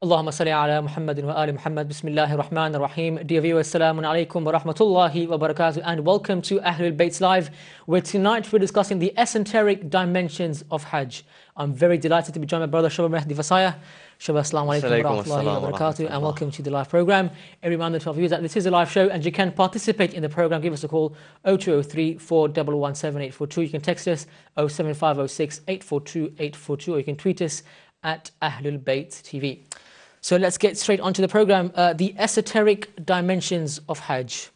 Allahumma salli ala Muhammadin wa ali Muhammad. Bismillahir Rahmanir Rahim. Dear viewers, Assalamu alaikum wa rahmatullahi wa barakatuh, and welcome to Ahlulbayt Live, where tonight we're discussing the esoteric dimensions of Hajj. I'm very delighted to be joined by brother Shabbar Mehdi Vasaya. Shabbar, assalamu alaikum wa rahmatullahi wa barakatuh, and welcome to the live program. A reminder to our viewers that this is a live show and you can participate in the program. Give us a call 0203 411 7842. You can text us 07506 842 842, or you can tweet us at Ahlulbayt TV. So let's get straight onto the program. The Esoteric Dimensions of Hajj.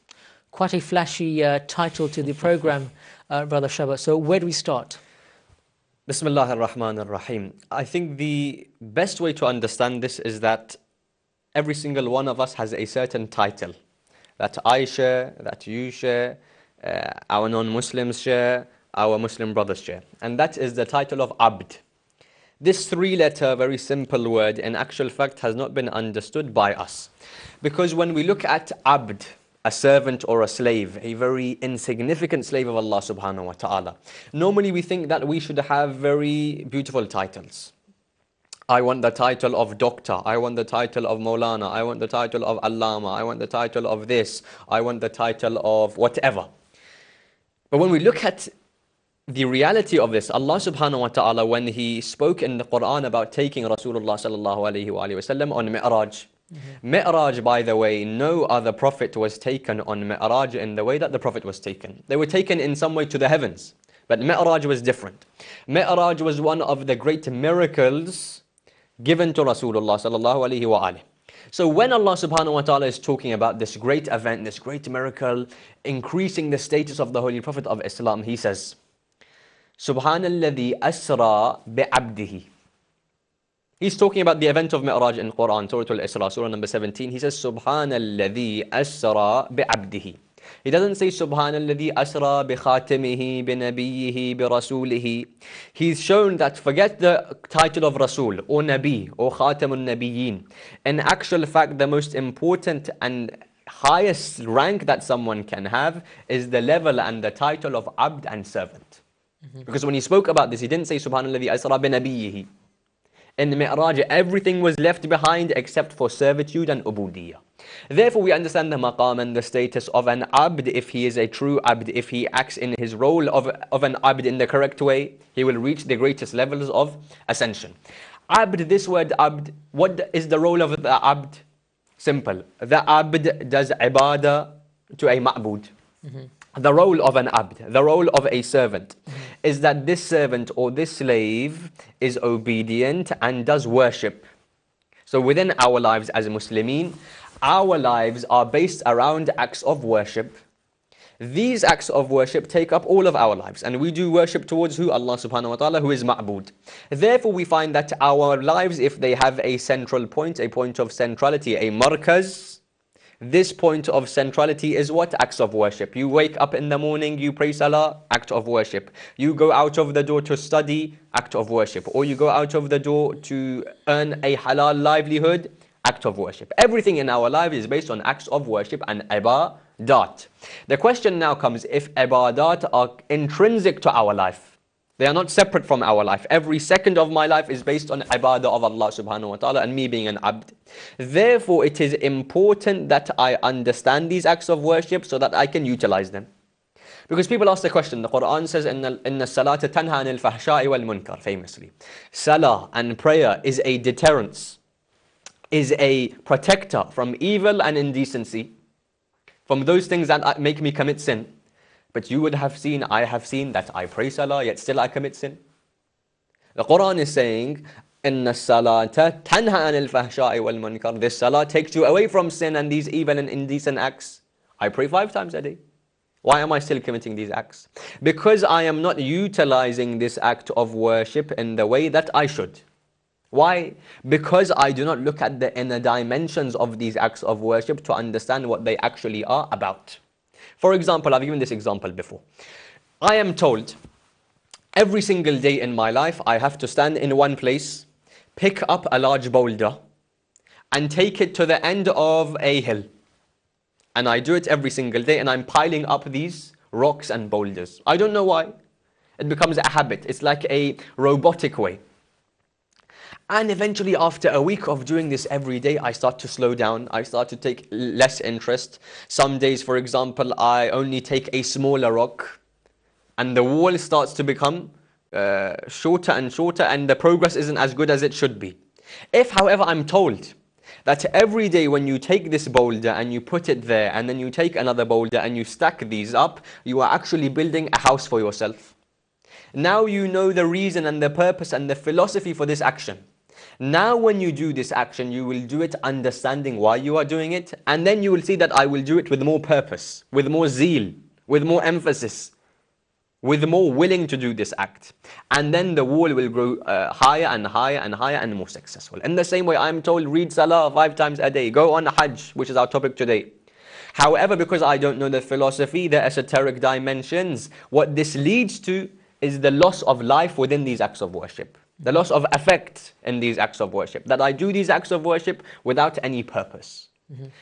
Quite a flashy title to the program, Brother Shabbat. So where do we start? Bismillah ar-Rahman ar-Rahim. I think the best way to understand this is that every single one of us has a certain title that I share, that you share, our non-Muslims share, our Muslim brothers share. And that is the title of Abd. This three-letter, very simple word, in actual fact, has not been understood by us. Because when we look at Abd, a servant or a slave, a very insignificant slave of Allah subhanahu wa ta'ala, normally we think that we should have very beautiful titles. I want the title of doctor, I want the title of Maulana, I want the title of Allama, I want the title of this, I want the title of whatever. But when we look at the reality of this, Allah subhanahu wa ta'ala, when He spoke in the Quran about taking Rasulullah sallallahu alayhi wa sallam on Mi'raj. Mi'raj, by the way, no other prophet was taken on Mi'raj in the way that the prophet was taken. They were taken in some way to the heavens, but Mi'raj was different. Mi'raj was one of the great miracles given to Rasulullah sallallahu alayhi wa sallam. So when Allah subhanahu wa ta'ala is talking about this great event, this great miracle, increasing the status of the Holy Prophet of Islam, He says, Subhanalladhi asra bi'abdihi. He's talking about the event of Mi'raj in Quran, Surah Al-Isra, Surah number 17. He says, Subhanalladhi asra bi'abdihi. He doesn't say, Subhanalladhi asra bi khatimihi, bi nabiyyihi, bi rasulihi. He's shown that forget the title of Rasul, or Nabi, or Khatamun Nabiyyin. In actual fact, the most important and highest rank that someone can have is the level and the title of Abd and servant. Because when He spoke about this, He didn't say Subhanalladhi asra bi nabiyyihi. In the Mi'raj, everything was left behind except for servitude and ubudiyyah. Therefore, we understand the maqam and the status of an abd. If he is a true abd, if he acts in his role of an abd in the correct way, he will reach the greatest levels of ascension. Abd, this word abd, what is the role of the abd? Simple. The abd does ibaadah to a ma'bud. The role of an abd, the role of a servant, is that this servant or this slave is obedient and does worship. So within our lives as Muslimin, our lives are based around acts of worship. These acts of worship take up all of our lives, and we do worship towards who? Allah subhanahu wa ta'ala, who is ma'bud. Therefore, we find that our lives, if they have a central point, a point of centrality, a markaz, this point of centrality is what? Acts of worship. You wake up in the morning, you pray salah, act of worship. You go out of the door to study, act of worship. Or you go out of the door to earn a halal livelihood, act of worship. Everything in our life is based on acts of worship and ibadat. The question now comes, if ibadat are intrinsic to our life, they are not separate from our life. Every second of my life is based on ibadah of Allah subhanahu wa ta'ala and me being an abd. Therefore, it is important that I understand these acts of worship so that I can utilize them. Because people ask the question, the Quran says, Inna salata tanha anil fahsha'i wal munkar, famously. Salah and prayer is a deterrence, is a protector from evil and indecency, from those things that make me commit sin. But you would have seen, I have seen that I pray salah, yet still I commit sin. The Quran is saying, Inna salata tanha anil fahsha'i wal munkar. This salah takes you away from sin and these evil and indecent acts. I pray 5 times a day. Why am I still committing these acts? Because I am not utilizing this act of worship in the way that I should. Why? Because I do not look at the inner dimensions of these acts of worship to understand what they actually are about. For example, I've given this example before. I am told every single day in my life I have to stand in one place, pick up a large boulder and take it to the end of a hill. And I do it every single day and I'm piling up these rocks and boulders. I don't know why. It becomes a habit. It's like a robotic way. And eventually, after a week of doing this every day, I start to slow down. I start to take less interest. Some days, for example, I only take a smaller rock, and the wall starts to become shorter and shorter, and the progress isn't as good as it should be. If, however, I'm told that every day when you take this boulder and you put it there, and then you take another boulder and you stack these up, you are actually building a house for yourself. Now you know the reason and the purpose and the philosophy for this action. Now when you do this action, you will do it understanding why you are doing it, and then you will see that I will do it with more purpose, with more zeal, with more emphasis, with more willing to do this act. And then the wall will grow higher and higher and higher and more successful. In the same way, I'm told, read Salah 5 times a day, go on Hajj, which is our topic today. However, because I don't know the philosophy, the esoteric dimensions, what this leads to is the loss of life within these acts of worship. The loss of effect in these acts of worship. That I do these acts of worship without any purpose.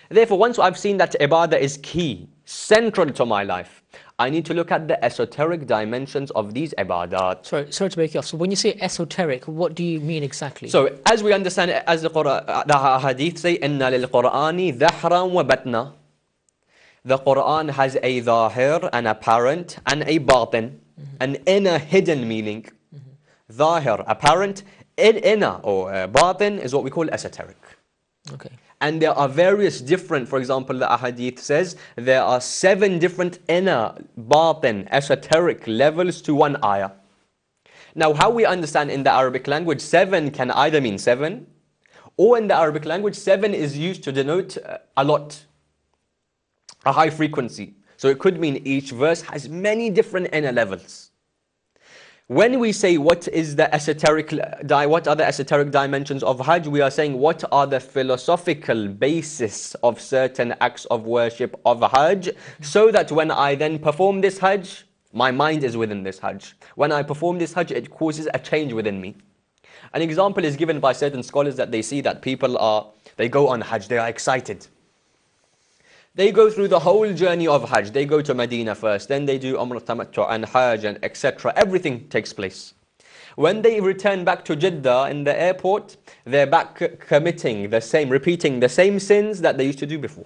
Therefore, once I've seen that ibaadah is key, central to my life, I need to look at the esoteric dimensions of these ibadat. Sorry to break you off. So when you say esoteric, what do you mean exactly? So as we understand it, as the hadith say, inna lil Qur'ani dhahran wa batna. The Quran has a zahir, an apparent, and a batin, an inner hidden meaning. Zahir, apparent, inner or batin is what we call esoteric. Okay. And there are various different, for example, the hadith says there are 7 different inner, batin, esoteric levels to one ayah. Now, how we understand in the Arabic language, 7 can either mean 7, or in the Arabic language, 7 is used to denote a lot, a high frequency. So it could mean each verse has many different inner levels. When we say what are the esoteric dimensions of Hajj, we are saying what are the philosophical basis of certain acts of worship of Hajj, so that when I then perform this Hajj, my mind is within this Hajj. When I perform this Hajj, it causes a change within me. An example is given by certain scholars that they see that people they go on Hajj, they are excited. They go through the whole journey of Hajj. They go to Medina first, then they do Umrah Tamattu and Hajj and etc. Everything takes place. When they return back to Jeddah in the airport, they're back committing the same, repeating the same sins that they used to do before.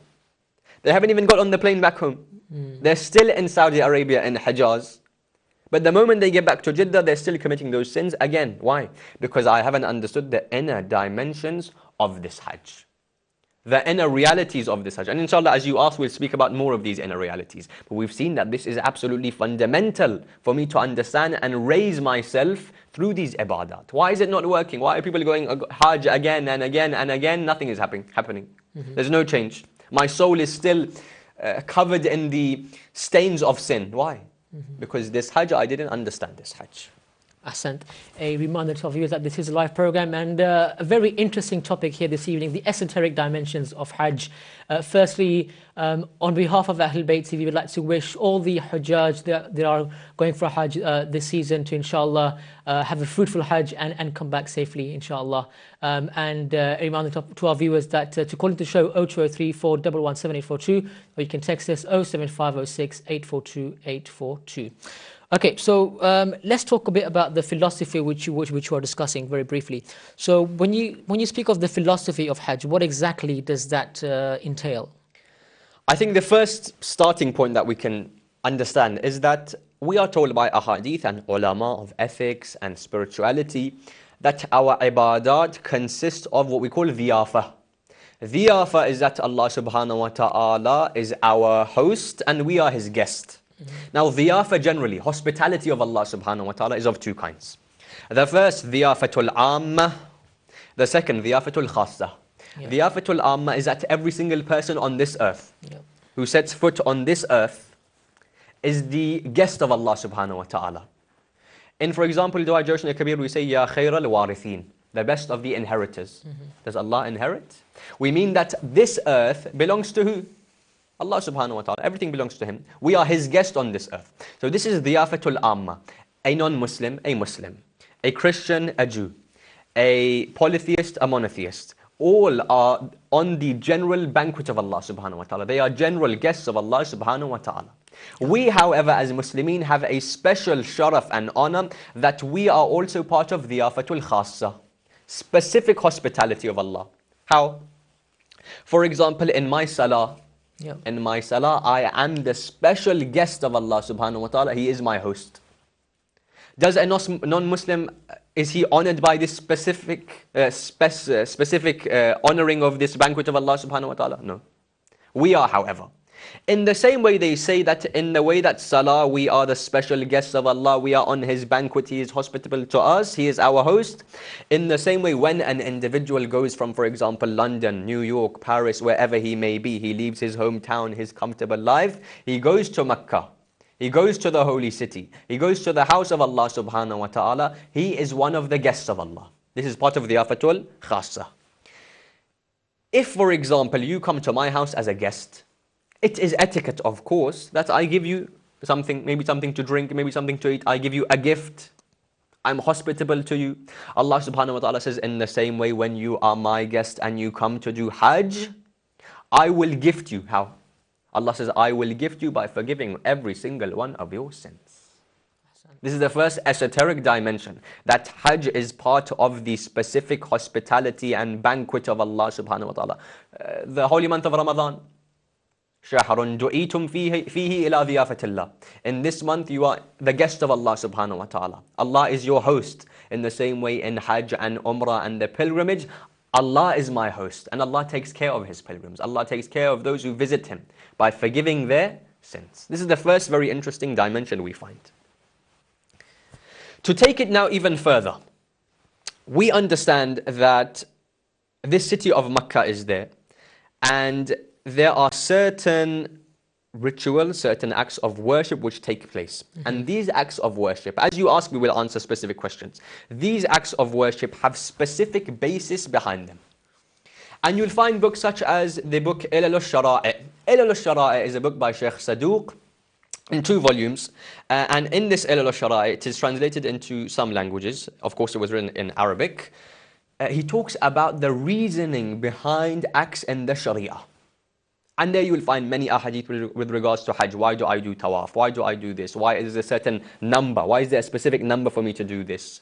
They haven't even got on the plane back home. They're still in Saudi Arabia in Hijaz. But the moment they get back to Jeddah, they're still committing those sins again. Why? Because I haven't understood the inner dimensions of this Hajj. The inner realities of this Hajj. And inshallah, as you asked, we'll speak about more of these inner realities. But we've seen that this is absolutely fundamental for me to understand and raise myself through these ibadat. Why is it not working? Why are people going Hajj again and again and again? Nothing is happening. There's no change. My soul is still covered in the stains of sin. Why? Because this Hajj, I didn't understand this Hajj. Ahsant. A reminder to our viewers that this is a live program, and a very interesting topic here this evening, the esoteric dimensions of Hajj. Firstly, on behalf of Ahlulbayt TV, we'd like to wish all the Hujjaj that are going for Hajj this season to inshallah have a fruitful Hajj and come back safely inshallah. And a reminder to our viewers that to call into the show 0203 411 7842, or you can text us 07506 842 842. Okay, so let's talk a bit about the philosophy which you are discussing very briefly. So when you speak of the philosophy of Hajj, what exactly does that entail? I think the first starting point that we can understand is that we are told by ahadith and ulama of ethics and spirituality that our ibadat consist of what we call dhiyafah. Dhiyafah is that Allah subhanahu wa ta'ala is our host and we are his guest. Now, dhiyafa generally, hospitality of Allah subhanahu wa ta'ala is of 2 kinds. The first, dhiyafatul amma. The second, dhiyafatul khassa. Dhiyafatul amma is that every single person on this earth who sets foot on this earth is the guest of Allah subhanahu wa ta'ala. In, for example, Dua Jawshan al-Kabir, we say, Ya khayra al-warithin, the best of the inheritors. Does Allah inherit? We mean that this earth belongs to who? Allah subhanahu wa ta'ala, everything belongs to him. We are his guest on this earth. So this is dhiyafatul amma. A non-Muslim, a Muslim. A Christian, a Jew. A polytheist, a monotheist. All are on the general banquet of Allah subhanahu wa ta'ala. They are general guests of Allah subhanahu wa ta'ala. We, however, as Muslimin have a special sharaf and honor that we are also part of dhiyafatul khassa. specific hospitality of Allah. How? For example, in my salah, I am the special guest of Allah subhanahu wa ta'ala. He is my host. Does a non-Muslim, is he honored by this specific honoring of this banquet of Allah subhanahu wa ta'ala? No. We are, however. In the same way, they say that in the way that salah, we are the special guests of Allah, we are on His banquet, He is hospitable to us, He is our host. In the same way, when an individual goes from, for example, London, New York, Paris, wherever he may be, he leaves his hometown, his comfortable life, he goes to Makkah, he goes to the holy city, he goes to the house of Allah subhanahu wa ta'ala, he is one of the guests of Allah. This is part of the Afatul Khassa. If, for example, you come to my house as a guest, it is etiquette, of course, that I give you something, maybe something to drink, maybe something to eat. I give you a gift. I'm hospitable to you. Allah subhanahu wa ta'ala says, in the same way, when you are my guest and you come to do Hajj, I will gift you. How? Allah says, I will gift you by forgiving every single one of your sins. This is the first esoteric dimension, that Hajj is part of the specific hospitality and banquet of Allah subhanahu wa ta'ala. The holy month of Ramadan, شَهْرٌ دُعِيتُمْ فِيهِ إِلَى ضِيَافَةِ اللَّهِ. In this month, you are the guest of Allah subhanahu wa ta'ala. Allah is your host. In the same way, in Hajj and Umrah and the pilgrimage, Allah is my host. And Allah takes care of His pilgrims. Allah takes care of those who visit Him by forgiving their sins. This is the first very interesting dimension we find. To take it now even further, we understand that this city of Makkah is there, and there are certain rituals, certain acts of worship which take place. And these acts of worship, as you ask, we will answer specific questions. These acts of worship have specific basis behind them. And you'll find books such as the book Ilal al-Shara'i. Ilal al-Shara'i is a book by Sheikh Saduq in 2 volumes. And in this Ilal al-Shara'i, it is translated into some languages. Of course, it was written in Arabic. He talks about the reasoning behind acts in the Sharia. And there you will find many ahadith with regards to Hajj. Why do I do tawaaf? Why do I do this? Why is there a certain number? Why is there a specific number for me to do this?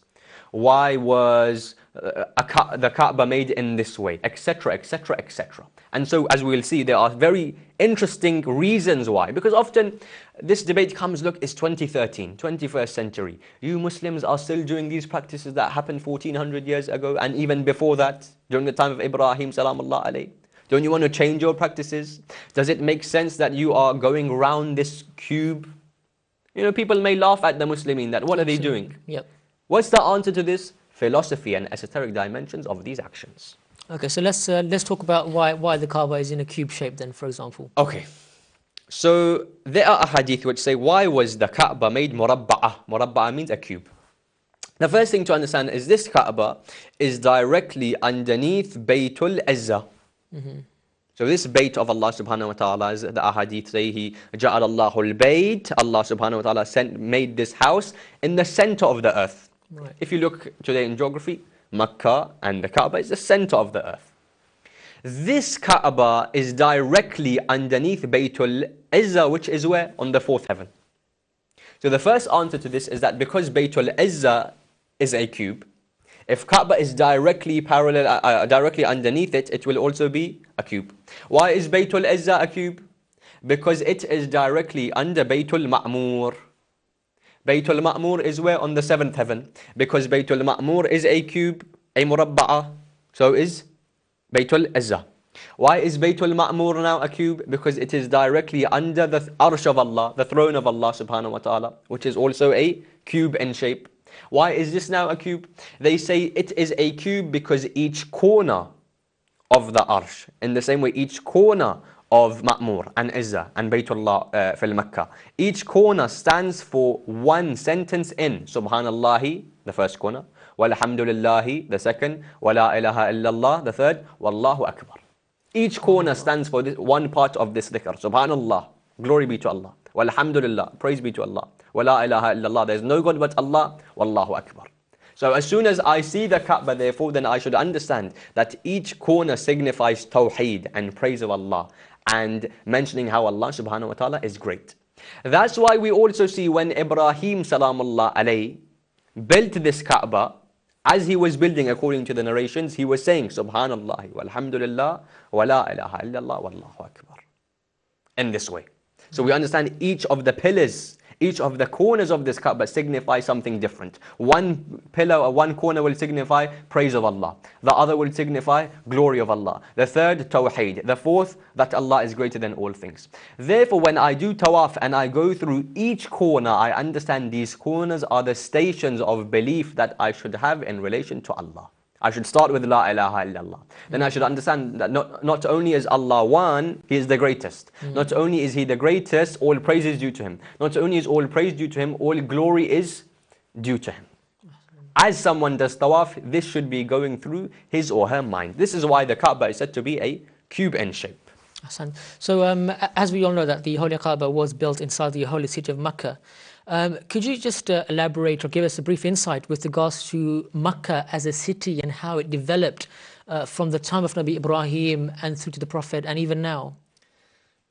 Why was the kaba made in this way? Etc, etc, etc. And so, as we will see, there are very interesting reasons why. Because often this debate comes, look, it's 2013, 21st century. You Muslims are still doing these practices that happened 1400 years ago, and even before that, during the time of Ibrahim, salamullah alayhi. Don't you want to change your practices? Does it make sense that you are going around this cube? You know, people may laugh at the Muslimin that, what are they doing? Yep. What's the answer to this? Philosophy and esoteric dimensions of these actions. Okay, so let's talk about why the Kaaba is in a cube shape then, for example. Okay. So there are ahadith which say, why was the Kaaba made murabba'ah? Murabba'ah means a cube. The first thing to understand is this Kaaba is directly underneath Baytul Izzah. So this Bayt of Allah subhanahu wa ta'ala, is the ahadith say, He ja'al Ahlulbayt, Allah subhanahu wa ta'ala made this house in the center of the earth. Right. If you look today in geography, Makkah and the Kaaba is the center of the earth. This Kaaba is directly underneath Baytul Izzah, which is where? On the 4th heaven. So the first answer to this is that because Baytul Izzah is a cube, if Kaaba is directly directly underneath it, it will also be a cube. Why is Baytul Izzah a cube? Because it is directly under Baytul Ma'mur. Baytul Ma'mur is where? On the 7th heaven. Because Baytul Ma'mur is a cube, a murabba'ah, so is Baytul Izzah. Why is Baytul Ma'mur now a cube? Because it is directly under the arsh of Allah, the throne of Allah subhanahu wa ta'ala, which is also a cube in shape. Why is this now a cube? They say it is a cube because each corner of the arsh, in the same way each corner of Ma'mur and Izzah and Baytullah fil Makkah, each corner stands for one sentence in Subhanallahi, the first corner, Walhamdulillahi, the second, Wala ilaha illallah, the third, Wallahu Akbar. Each corner stands for this, one part of this dhikr. Subhanallah, glory be to Allah. Walhamdulillah, praise be to Allah. Wala ilaha illallah, there is no God but Allah. Wallahu Akbar. So as soon as I see the Kaaba, therefore, then I should understand that each corner signifies tawheed and praise of Allah and mentioning how Allah subhanahu wa ta'ala is great. That's why we also see when Ibrahim salamullah alayhi built this Kaaba As he was building, according to the narrations, he was saying, Subhanallah, walhamdulillah, wa la ilaha illallah, wallahu akbar. In this way. So we understand each of the pillars, each of the corners of this Kaaba signify something different. One pillar or one corner will signify praise of Allah. The other will signify glory of Allah. The third, tawheed. The fourth, that Allah is greater than all things. Therefore, when I do tawaf and I go through each corner, I understand these corners are the stations of belief that I should have in relation to Allah. I should start with La ilaha illallah. Then I should understand that not only is Allah one, He is the greatest. Not only is He the greatest, all praise is due to Him. Not only is all praise due to Him, all glory is due to Him. As someone does tawaf, this should be going through his or her mind. This is why the Kaaba is said to be a cube in shape. So as we all know that the Holy Kaaba was built inside the holy city of Mecca, could you just elaborate or give us a brief insight with regards to Mecca as a city and how it developed from the time of Nabi Ibrahim and through to the Prophet and even now?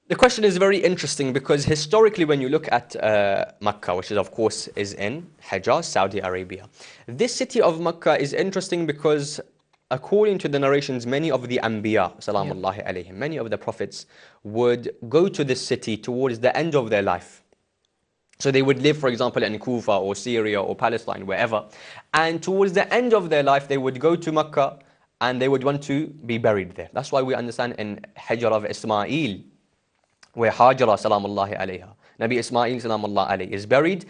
The question is very interesting because historically when you look at Mecca, which is of course is in Hajj, Saudi Arabia, this city of Mecca is interesting because according to the narrations, many of the Anbiya, salamullahi alayhim, many of the prophets would go to this city towards the end of their life. So they would live, for example, in Kufa or Syria or Palestine, wherever. And towards the end of their life, they would go to Mecca and they would want to be buried there. That's why we understand in Hajar of Ismail, where Hajara, salamullahi alayha, Nabi Ismail, salamullahi alayhi, is buried.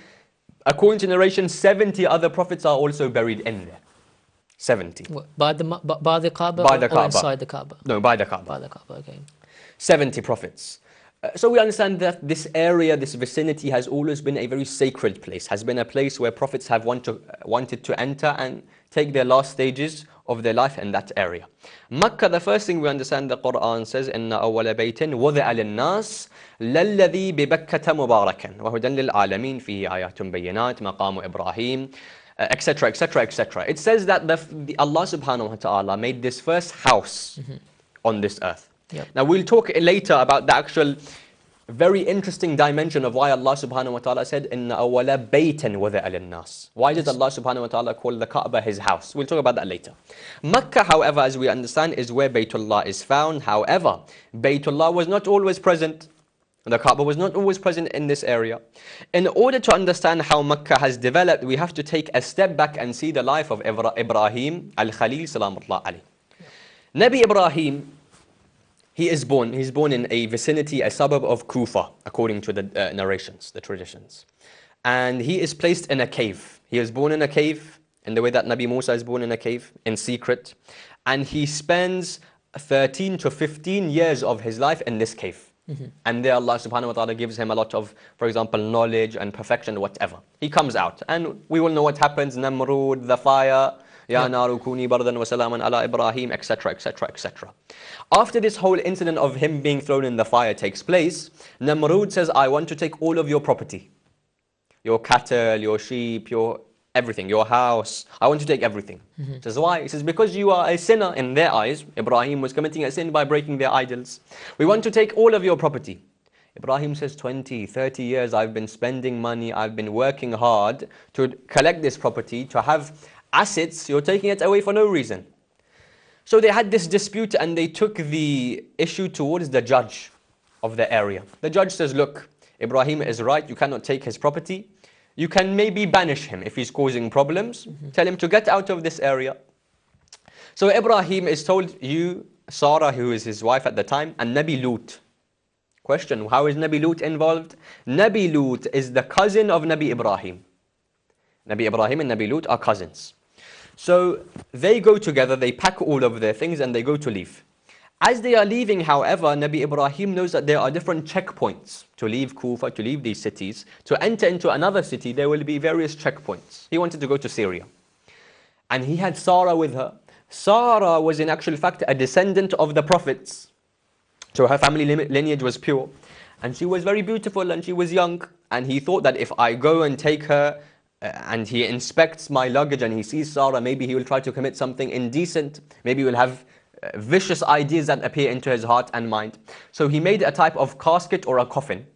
According to narration, 70 other prophets are also buried in there. 70. What, by the Kaaba by the or Kaaba. inside the Kaaba? No, by the Kaaba. By the Kaaba, okay. 70 prophets. So we understand that this area, this vicinity has always been a very sacred place, has been a place where prophets have wanted to enter and take their last stages of their life in that area. Makkah, the first thing we understand, the Quran says, إِنَّ أَوَّلَ بَيْتٍ وَضِعَ لِلنَّاسِ لَلَّذِي بِبَكَّةَ مُبَارَكًا وَهُدًى لِلْعَالَمِينَ فِيهِ آيَاتٌ بَيِّنَاتٌ مَقَامُ إِبْرَاهِيمَ, etc., etc., etc. It says that Allah subhanahu wa ta'ala made this first house on this earth. Yep. Now we'll talk later about the actual very interesting dimension of why Allah subhanahu wa ta'ala said inna awwala baytan wadi'a lin-nas. Why did Allah subhanahu wa ta'ala call the Kaaba his house? We'll talk about that later. Makkah, however, as we understand, is where Baytullah is found. However, Baytullah was not always present. The Kaaba was not always present in this area. In order to understand how Makkah has developed, we have to take a step back and see the life of Ibrahim al-Khalil salamullah alayhi. Nabi Ibrahim, he's born in a vicinity, a suburb of Kufa, according to the narrations, the traditions. And he is placed in a cave. He is born in a cave, in the way that Nabi Musa is born in a cave, in secret. And he spends 13 to 15 years of his life in this cave. And there Allah subhanahu wa ta'ala gives him a lot of, for example, knowledge and perfection, whatever. He comes out, and we will know what happens, Namrud, the fire, Ya naru kuni bardan wa salaman ala Ibrahim, etc., etc., etc. After this whole incident of him being thrown in the fire takes place, Namrud says, I want to take all of your property. Your cattle, your sheep, your everything, your house. I want to take everything. He says, why? He says, because you are a sinner in their eyes. Ibrahim was committing a sin by breaking their idols. We want to take all of your property. Ibrahim says, 20, 30 years I've been spending money, I've been working hard to collect this property, to have assets, you're taking it away for no reason. So they had this dispute and they took the issue towards the judge of the area. The judge says, look, Ibrahim is right, you cannot take his property. You can maybe banish him if he's causing problems. Tell him to get out of this area. So Ibrahim is told, you, Sarah, who is his wife at the time, and Nabi Lut. Question, how is Nabi Lut involved? Nabi Lut is the cousin of Nabi Ibrahim. Nabi Ibrahim and Nabi Lut are cousins. So they go together, they pack all of their things and they go to leave. As they are leaving, however, Nabi Ibrahim knows that there are different checkpoints to leave Kufa, to leave these cities. To enter into another city, there will be various checkpoints. He wanted to go to Syria. And he had Sarah with her. Sarah was in actual fact a descendant of the prophets. So her family lineage was pure. And she was very beautiful and she was young. And he thought that if I go and take her and he inspects my luggage and he sees Sarah, maybe he will try to commit something indecent. Maybe he will have vicious ideas that appear into his heart and mind. So he made a type of casket or a coffin.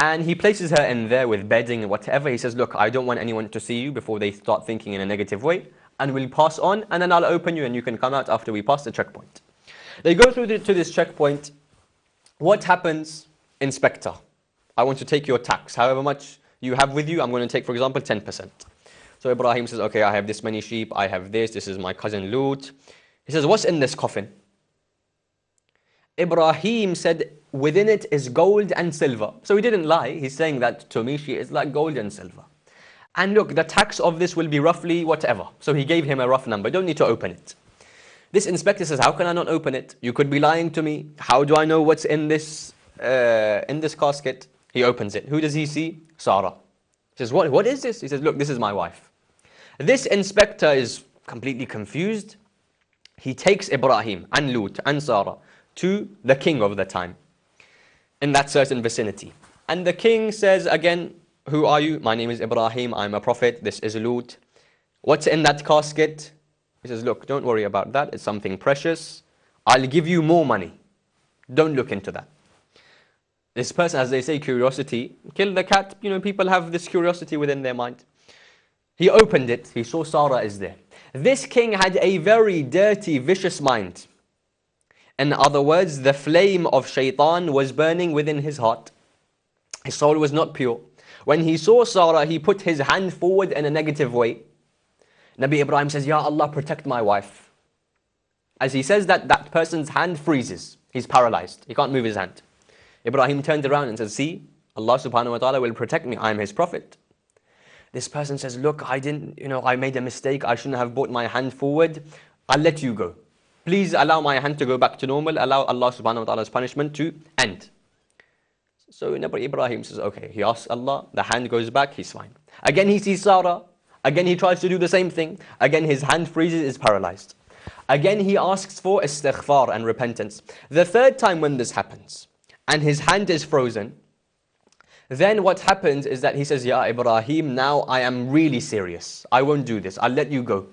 And he places her in there with bedding and whatever. He says, look, I don't want anyone to see you before they start thinking in a negative way. And we'll pass on, and then I'll open you and you can come out after we pass the checkpoint. They go through to this checkpoint. What happens? Inspector, I want to take your tax. However much you have with you, I'm going to take, for example, 10%. So Ibrahim says, okay, I have this many sheep. I have this. This is my cousin Lut. He says, what's in this coffin? Ibrahim said, within it is gold and silver. So he didn't lie. He's saying that to me, she is like gold and silver. And look, the tax of this will be roughly whatever. So he gave him a rough number. Don't need to open it. This inspector says, how can I not open it? You could be lying to me. How do I know what's in this casket? He opens it. Who does he see? Sarah. He says, what is this? He says, look, this is my wife. This inspector is completely confused. He takes Ibrahim and Lut and Sarah to the king of the time in that certain vicinity. And the king says again, who are you? My name is Ibrahim, I'm a prophet, this is Lut. What's in that casket? He says, look, don't worry about that, it's something precious. I'll give you more money. Don't look into that. This person, as they say, curiosity, kill the cat. You know, people have this curiosity within their mind. He opened it, he saw Sarah is there. This king had a very dirty, vicious mind. In other words, the flame of shaitan was burning within his heart. His soul was not pure. When he saw Sarah, he put his hand forward in a negative way. Nabi Ibrahim says, Ya Allah, protect my wife. As he says that, that person's hand freezes. He's paralyzed. He can't move his hand. Ibrahim turned around and said, see, Allah subhanahu wa ta'ala will protect me. I'm his prophet. This person says, look, I made a mistake. I shouldn't have brought my hand forward. I'll let you go. Please allow my hand to go back to normal. Allow Allah subhanahu wa ta'ala's punishment to end. So Nabi Ibrahim says, okay. He asks Allah, the hand goes back, he's fine. Again he sees Sarah. Again he tries to do the same thing. Again his hand freezes, is paralyzed. Again he asks for istighfar and repentance. The third time when this happens, and his hand is frozen, then what happens is that he says, Ya Ibrahim, now I am really serious. I won't do this. I'll let you go.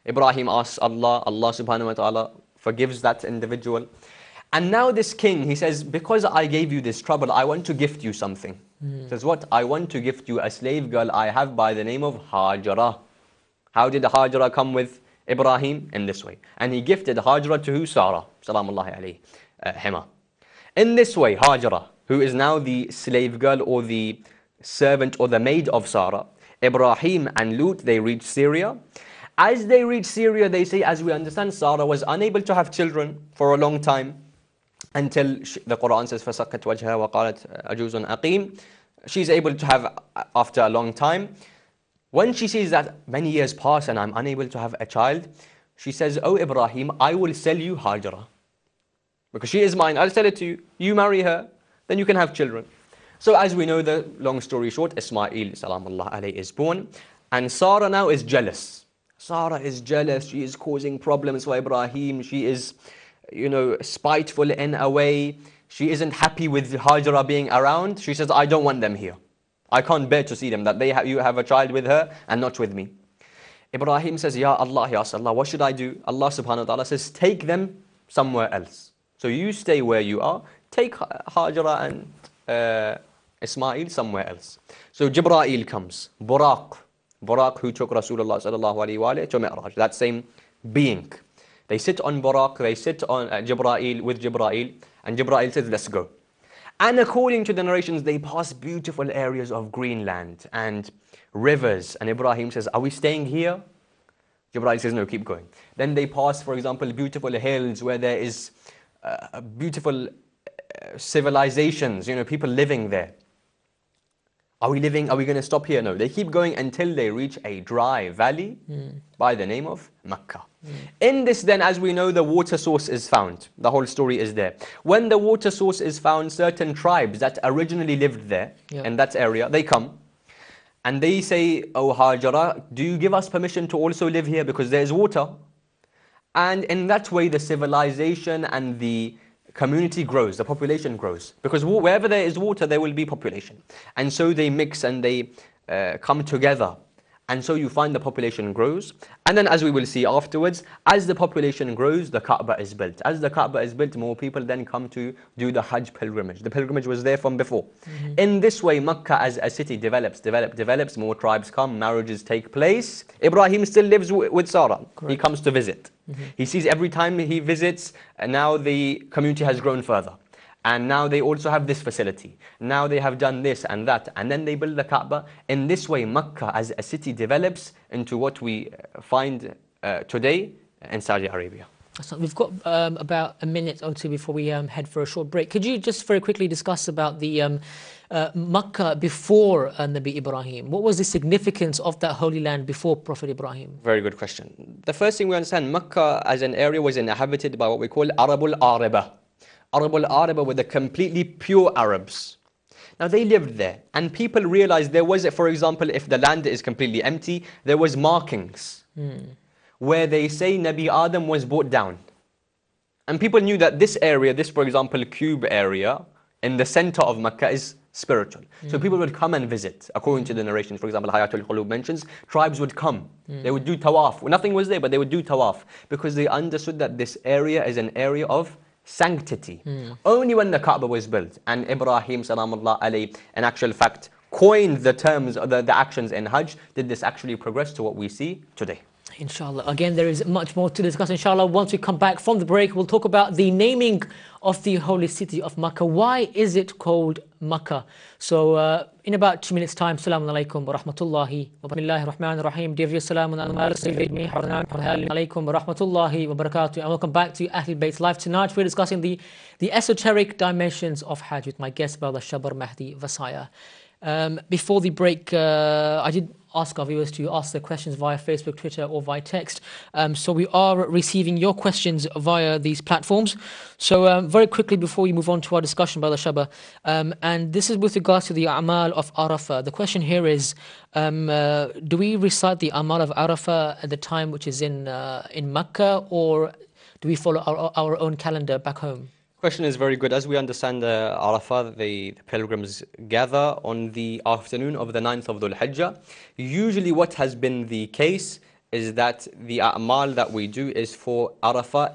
Ibrahim asks Allah, Allah subhanahu wa ta'ala forgives that individual. And now this king, he says, because I gave you this trouble, I want to gift you something. He says, what? I want to gift you a slave girl I have by the name of Hajara. How did Hajara come with Ibrahim? In this way. And he gifted Hajara to who? Sarah. Salamullahi alayhi. In this way, Hajara, who is now the slave girl or the servant or the maid of Sarah, Ibrahim and Lut, they reach Syria. As they reach Syria, they say, as we understand, Sarah was unable to have children for a long time until the Quran says, فَسَقَّتْ وَجْهَا وَقَالَتْ أَجُوزٌ أَقِيمٌ. She's able to have after a long time. When she sees that many years pass and I'm unable to have a child, she says, oh Ibrahim, I will sell you Hajara. Because she is mine, I'll sell it to you. You marry her, then you can have children. So as we know, the long story short, Ismail, salamullah alayhi, is born. And Sarah now is jealous. Sarah is jealous. She is causing problems for Ibrahim. She is, spiteful in a way. She isn't happy with Hajara being around. She says, I don't want them here. I can't bear to see them, that you have a child with her and not with me. Ibrahim says, Ya Allah, what should I do? Allah subhanahu wa ta'ala says, take them somewhere else. So you stay where you are. Take Hajara and Ismail somewhere else. So Jibreel comes. Buraq, who took Rasulullah sallallahu alayhi wa to Mi'raj. That same being. They sit on Buraq, they sit on Jibreel with Jibreel, and Jibreel says, let's go. And according to the narrations, they pass beautiful areas of greenland and rivers. And Ibrahim says, are we staying here? Jibreel says, no, keep going. Then they pass, for example, beautiful hills where there is beautiful civilizations, people living there. Are we going to stop here? No, they keep going until they reach a dry valley by the name of Makka. In this then, as we know, the water source is found. The whole story is there. When the water source is found, certain tribes that originally lived there, in that area, they come and they say, oh Hajara, do you give us permission to also live here because there is water? And in that way, the civilization and the community grows, the population grows. Because wherever there is water, there will be population. And so they mix and they come together. And so you find the population grows. And then as we will see afterwards, as the population grows, the Kaaba is built. As the Kaaba is built, more people then come to do the Hajj pilgrimage. The pilgrimage was there from before. In this way, Makkah as a city develops, more tribes come, marriages take place. Ibrahim still lives with Sarah. Correct. He comes to visit. He sees every time he visits, and now the community has grown further. And now they also have this facility. Now they have done this and that. And then they build the Kaaba. In this way, Makkah as a city develops into what we find today in Saudi Arabia. So we've got about a minute or two before we head for a short break. Could you just very quickly discuss about the Makkah before Nabi Ibrahim? What was the significance of that holy land before Prophet Ibrahim? Very good question. The first thing we understand, Makkah as an area was inhabited by what we call Arabul Araba. Arabul Araba were the completely pure Arabs. Now they lived there, and people realized there was, for example, if the land is completely empty, there was markings where they say Nabi Adam was brought down. And people knew that this area, this, for example, cube area in the center of Makkah is spiritual. So people would come and visit. According to the narrations, for example, Hayatul Khulub mentions, tribes would come. They would do tawaaf. Nothing was there, but they would do tawaaf because they understood that this area is an area of sanctity. Only when the Kaaba was built and Ibrahim salamullah alayhi in actual fact coined the terms, the actions in Hajj, did this actually progress to what we see today. Inshallah. Again, there is much more to discuss. Inshallah, once we come back from the break, we'll talk about the naming of the holy city of Makkah. Why is it called Makkah? So, in about 2 minutes' time, Assalamu alaikum wa rahmatullahi wa barakatuh. Dear viewers, Assalamu alaikum wa rahmatullahi wa barakatuh. And welcome back to Ahlulbayt Live. Tonight, we're discussing the esoteric dimensions of Hajj with my guest, Brother Shabbar Mehdi Vasaya. Before the break, I did ask our viewers to ask their questions via Facebook, Twitter, or via text. So we are receiving your questions via these platforms. So very quickly before we move on to our discussion, Brother Shabba, and this is with regards to the A'mal of Arafah. The question here is, do we recite the A'mal of Arafah at the time which is in Makkah, or do we follow our own calendar back home? Question is very good. As we understand, Arafah, the pilgrims gather on the afternoon of the 9th of Dhul Hijjah. Usually what has been the case is that the a'mal that we do is for Arafah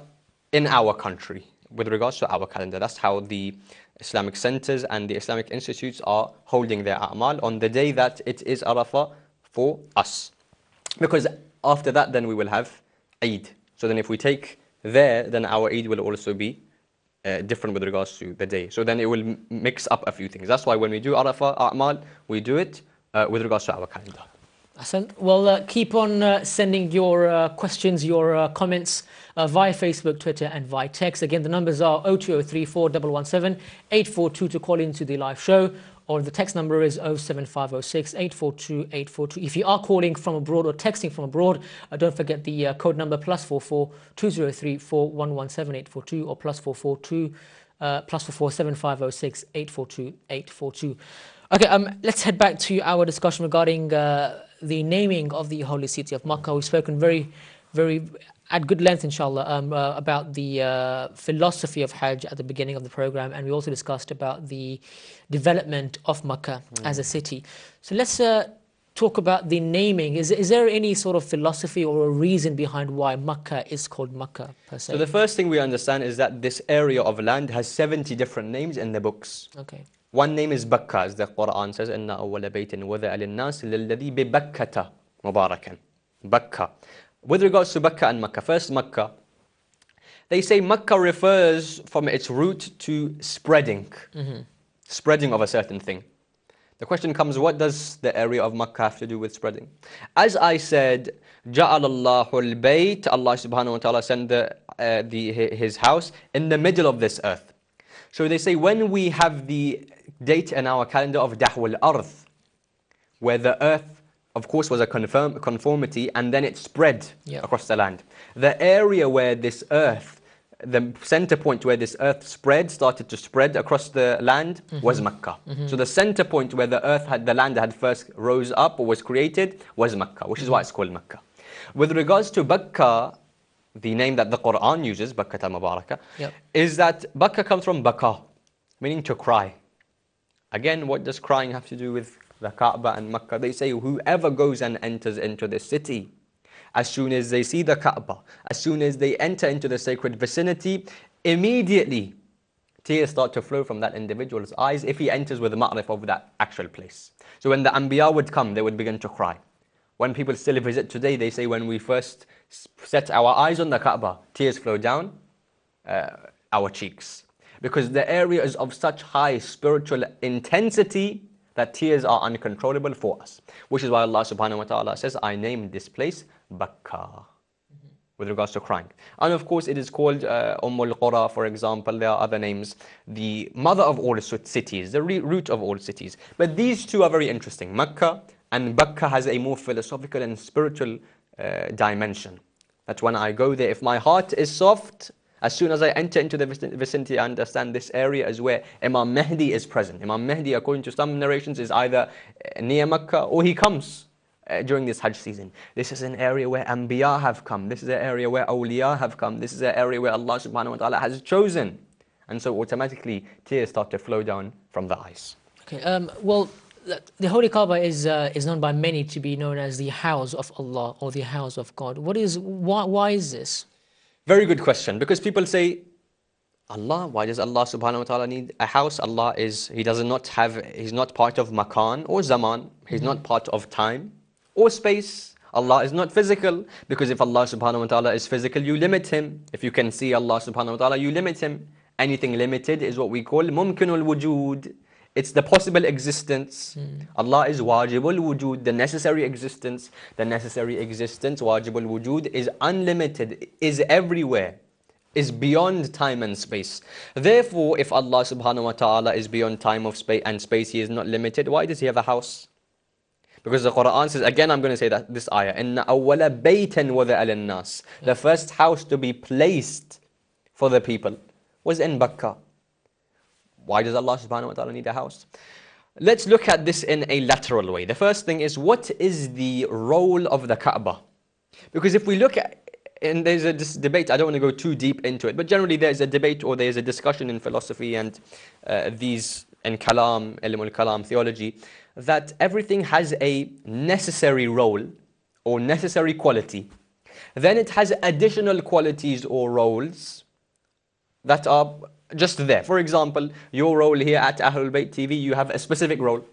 in our country, with regards to our calendar. That's how the Islamic centers and the Islamic institutes are holding their a'mal on the day that it is Arafah for us. Because after that, then we will have Eid. So then if we take there, then our Eid will also be different with regards to the day. So then it will mix up a few things. That's why when we do Arafah A'mal, we do it with regards to our calendar. Well, keep on sending your questions, your comments via Facebook, Twitter, and via text. Again, the numbers are 02034 117 842 to call into the live show, or the text number is 07506 842 842. If you are calling from abroad or texting from abroad, don't forget the code number +44 2034 117 842 or +44 7506 842 842. Okay, let's head back to our discussion regarding the naming of the holy city of Makkah. We've spoken very at good length, inshallah, about the philosophy of Hajj at the beginning of the program, and we also discussed about the development of Makkah as a city. So let's talk about the naming. Is there any sort of philosophy or a reason behind why Makkah is called Makkah per se? So the first thing we understand is that this area of land has 70 different names in the books. Okay. One name is Bakka, as the Quran says, إِنَّ أَوَّلَ بَيْتٍ وَضِعَ لِلنَّاسِ لِلَّذِي بِبَكَّةَ مُبَارَكًا. Bakka. With regards to Bakka and Makkah, first Makkah, they say Makkah refers from its root to spreading, spreading of a certain thing. The question comes, what does the area of Makkah have to do with spreading? As I said, جَعَلَ اللَّهُ الْبَيْتِ, Allah subhanahu wa ta'ala sent His house in the middle of this earth. So they say when we have the date in our calendar of Dahwal Arth, where the earth, of course, was a conformity, and then it spread across the land. The area where this earth, the center point where this earth started to spread across the land was Makkah. So the center point where the land had first rose up or was created was Makkah, which is why it's called Makkah. With regards to Bakka, the name that the Quran uses, Bakkata Mubarakah, is that Bakka comes from Baka, meaning to cry. Again, what does crying have to do with the Kaaba and Makkah, they say whoever goes and enters into the city, as soon as they see the Kaaba, as soon as they enter into the sacred vicinity, immediately tears start to flow from that individual's eyes if he enters with the ma'rif of that actual place. So when the Anbiya would come, they would begin to cry. When people still visit today, they say when we first set our eyes on the Kaaba, tears flow down our cheeks. Because the area is of such high spiritual intensity that tears are uncontrollable for us. Which is why Allah subhanahu wa ta'ala says, I named this place Bakka, with regards to crying. And of course it is called Qura, for example. There are other names. The mother of all cities, the root of all cities. But these two are very interesting. Makkah and Bakka has a more philosophical and spiritual dimension. That when I go there, if my heart is soft, as soon as I enter into the vicinity, I understand this area is where Imam Mehdi is present. Imam Mehdi, according to some narrations, is either near Makkah or he comes during this Hajj season. This is an area where Anbiya have come. This is an area where Awliya have come. This is an area where Allah subhanahu wa ta'ala has chosen. And so automatically tears start to flow down from the eyes. Okay, well, the Holy Kaaba is known by many to be known as the house of Allah or the house of God. Why is this? Very good question, because people say, Allah, why does Allah subhanahu wa ta'ala need a house? He does not have, he's not part of makan or zaman, he's not part of time or space. Allah is not physical, because if Allah subhanahu wa ta'ala is physical, you limit him. If you can see Allah subhanahu wa ta'ala, you limit him. Anything limited is what we call mumkinul wujud. It's the possible existence. Allah is wajibul wujud, the necessary existence. The necessary existence, wajibul wujud, is unlimited, is everywhere, is beyond time and space. Therefore, if Allah subhanahu wa ta'ala is beyond time of space and space, he is not limited, why does he have a house? Because the Quran says, again I'm going to say that this ayah, إِنَّ أَوَّلَ بَيْتًا وَضَعَ لِلنَّاسِ. The first house to be placed for the people was in Bakka. Why does Allah subhanahu wa ta'ala need a house? Let's look at this in a lateral way. The first thing is, what is the role of the Kaaba? Because if we look at, and there's this debate, I don't want to go too deep into it, but generally there's a debate or there's a discussion in philosophy and in kalam, ilm al-kalam, theology, that everything has a necessary role or necessary quality. Then it has additional qualities or roles that are just there. For example, your role here at Ahlulbayt TV, you have a specific role.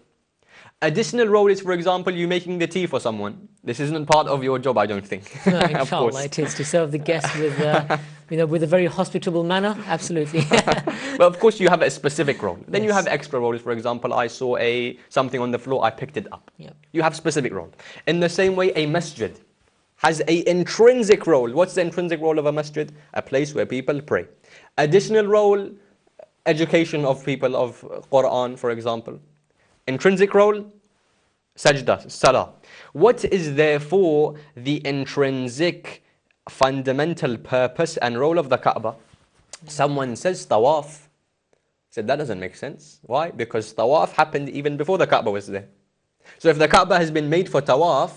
Additional role is, for example, you making the tea for someone. This isn't part of your job, I don't think. Inshallah, it is to serve the guests with, with a very hospitable manner. Absolutely. But of course, you have a specific role. Then you have extra roles. For example, I saw something on the floor, I picked it up. Yep. You have specific role. In the same way, a masjid has an intrinsic role. What's the intrinsic role of a masjid? A place where people pray. Additional role, education of people of Quran, for example. Intrinsic role, sajda, salah. What is therefore the intrinsic fundamental purpose and role of the Kaaba? Someone says tawaaf. Said that doesn't make sense. Why? Because tawaaf happened even before the Kaaba was there. So if the Kaaba has been made for tawaaf,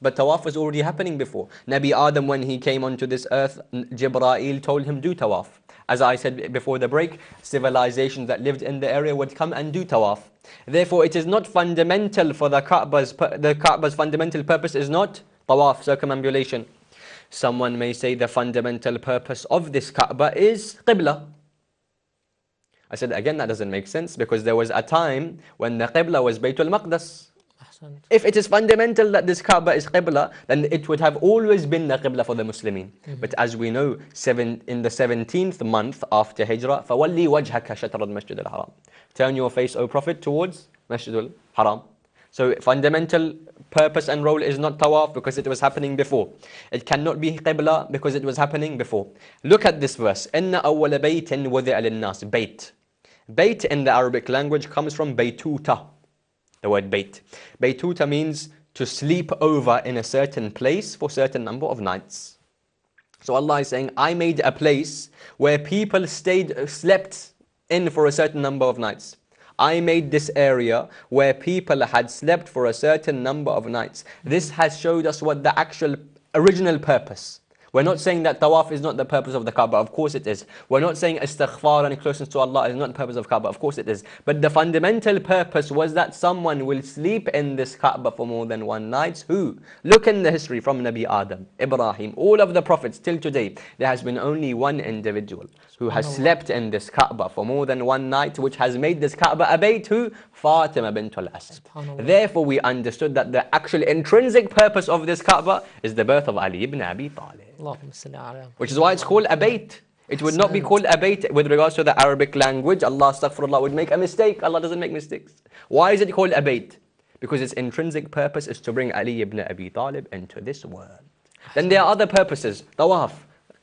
but tawaaf was already happening before. Nabi Adam, when he came onto this earth, Jibreel told him, do tawaaf. As I said before the break, civilizations that lived in the area would come and do tawaaf. Therefore, it is not fundamental for the Ka'ba's fundamental purpose is not tawaaf, circumambulation. Someone may say the fundamental purpose of this Kaaba is Qibla. I said, again, that doesn't make sense, because there was a time when the Qibla was Baytul Maqdis. If it is fundamental that this Kaaba is Qibla, then it would have always been the Qibla for the Muslimin. But as we know, in the 17th month after Hijrah, فَوَلِّي وَجْهَكَ شَطْرَ الْمَسْجِدِ الْحَرَامِ. Turn your face, O Prophet, towards Masjid al-Haram. So fundamental purpose and role is not tawaf, because it was happening before. It cannot be Qibla because it was happening before. Look at this verse. إِنَّ أَوَّلَ بَيْتٍ وَضِعَ لِلنَّاسِ. Bayt. Bayt in the Arabic language comes from baytuta. The word bayt. Baytuta means to sleep over in a certain place for a certain number of nights. So Allah is saying, I made a place where people slept in for a certain number of nights. I made this area where people had slept for a certain number of nights. This has showed us what the actual original purpose. We're not saying that tawaf is not the purpose of the Kaaba. Of course it is. We're not saying istighfar and closeness to Allah is not the purpose of Kaaba. Of course it is. But the fundamental purpose was that someone will sleep in this Kaaba for more than one night. Who? Look in the history from Nabi Adam, Ibrahim, all of the prophets till today. There has been only one individual who has slept in this Kaaba for more than one night, which has made this Kaaba a bayt. Who? Fatima bint al-Asad. Therefore we understood that the actual intrinsic purpose of this Kaaba is the birth of Ali ibn Abi Talib. Which is why it's called a bayt. It would not be called a bayt with regards to the Arabic language. Allah, astaghfirullah, would make a mistake. Allah doesn't make mistakes. Why is it called a bayt? Because its intrinsic purpose is to bring Ali ibn Abi Talib into this world. Then there are other purposes, tawaf,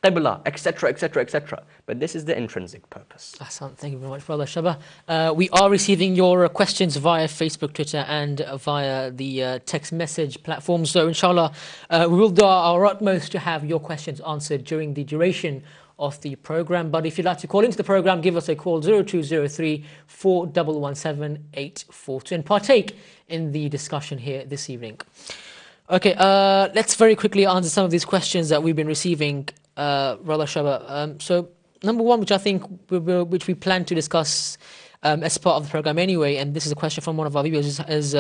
qibla, etc., etc., etc. But this is the intrinsic purpose. Thank you very much, Brother Shabbar. We are receiving your questions via Facebook, Twitter, and via the text message platform. So, inshallah, we will do our utmost to have your questions answered during the duration of the program. But if you'd like to call into the program, give us a call 0203 4117 842 and partake in the discussion here this evening. Okay, let's very quickly answer some of these questions that we've been receiving, Brother Shabbar. So, number one, which I think which we plan to discuss as part of the program anyway, and this is a question from one of our viewers, is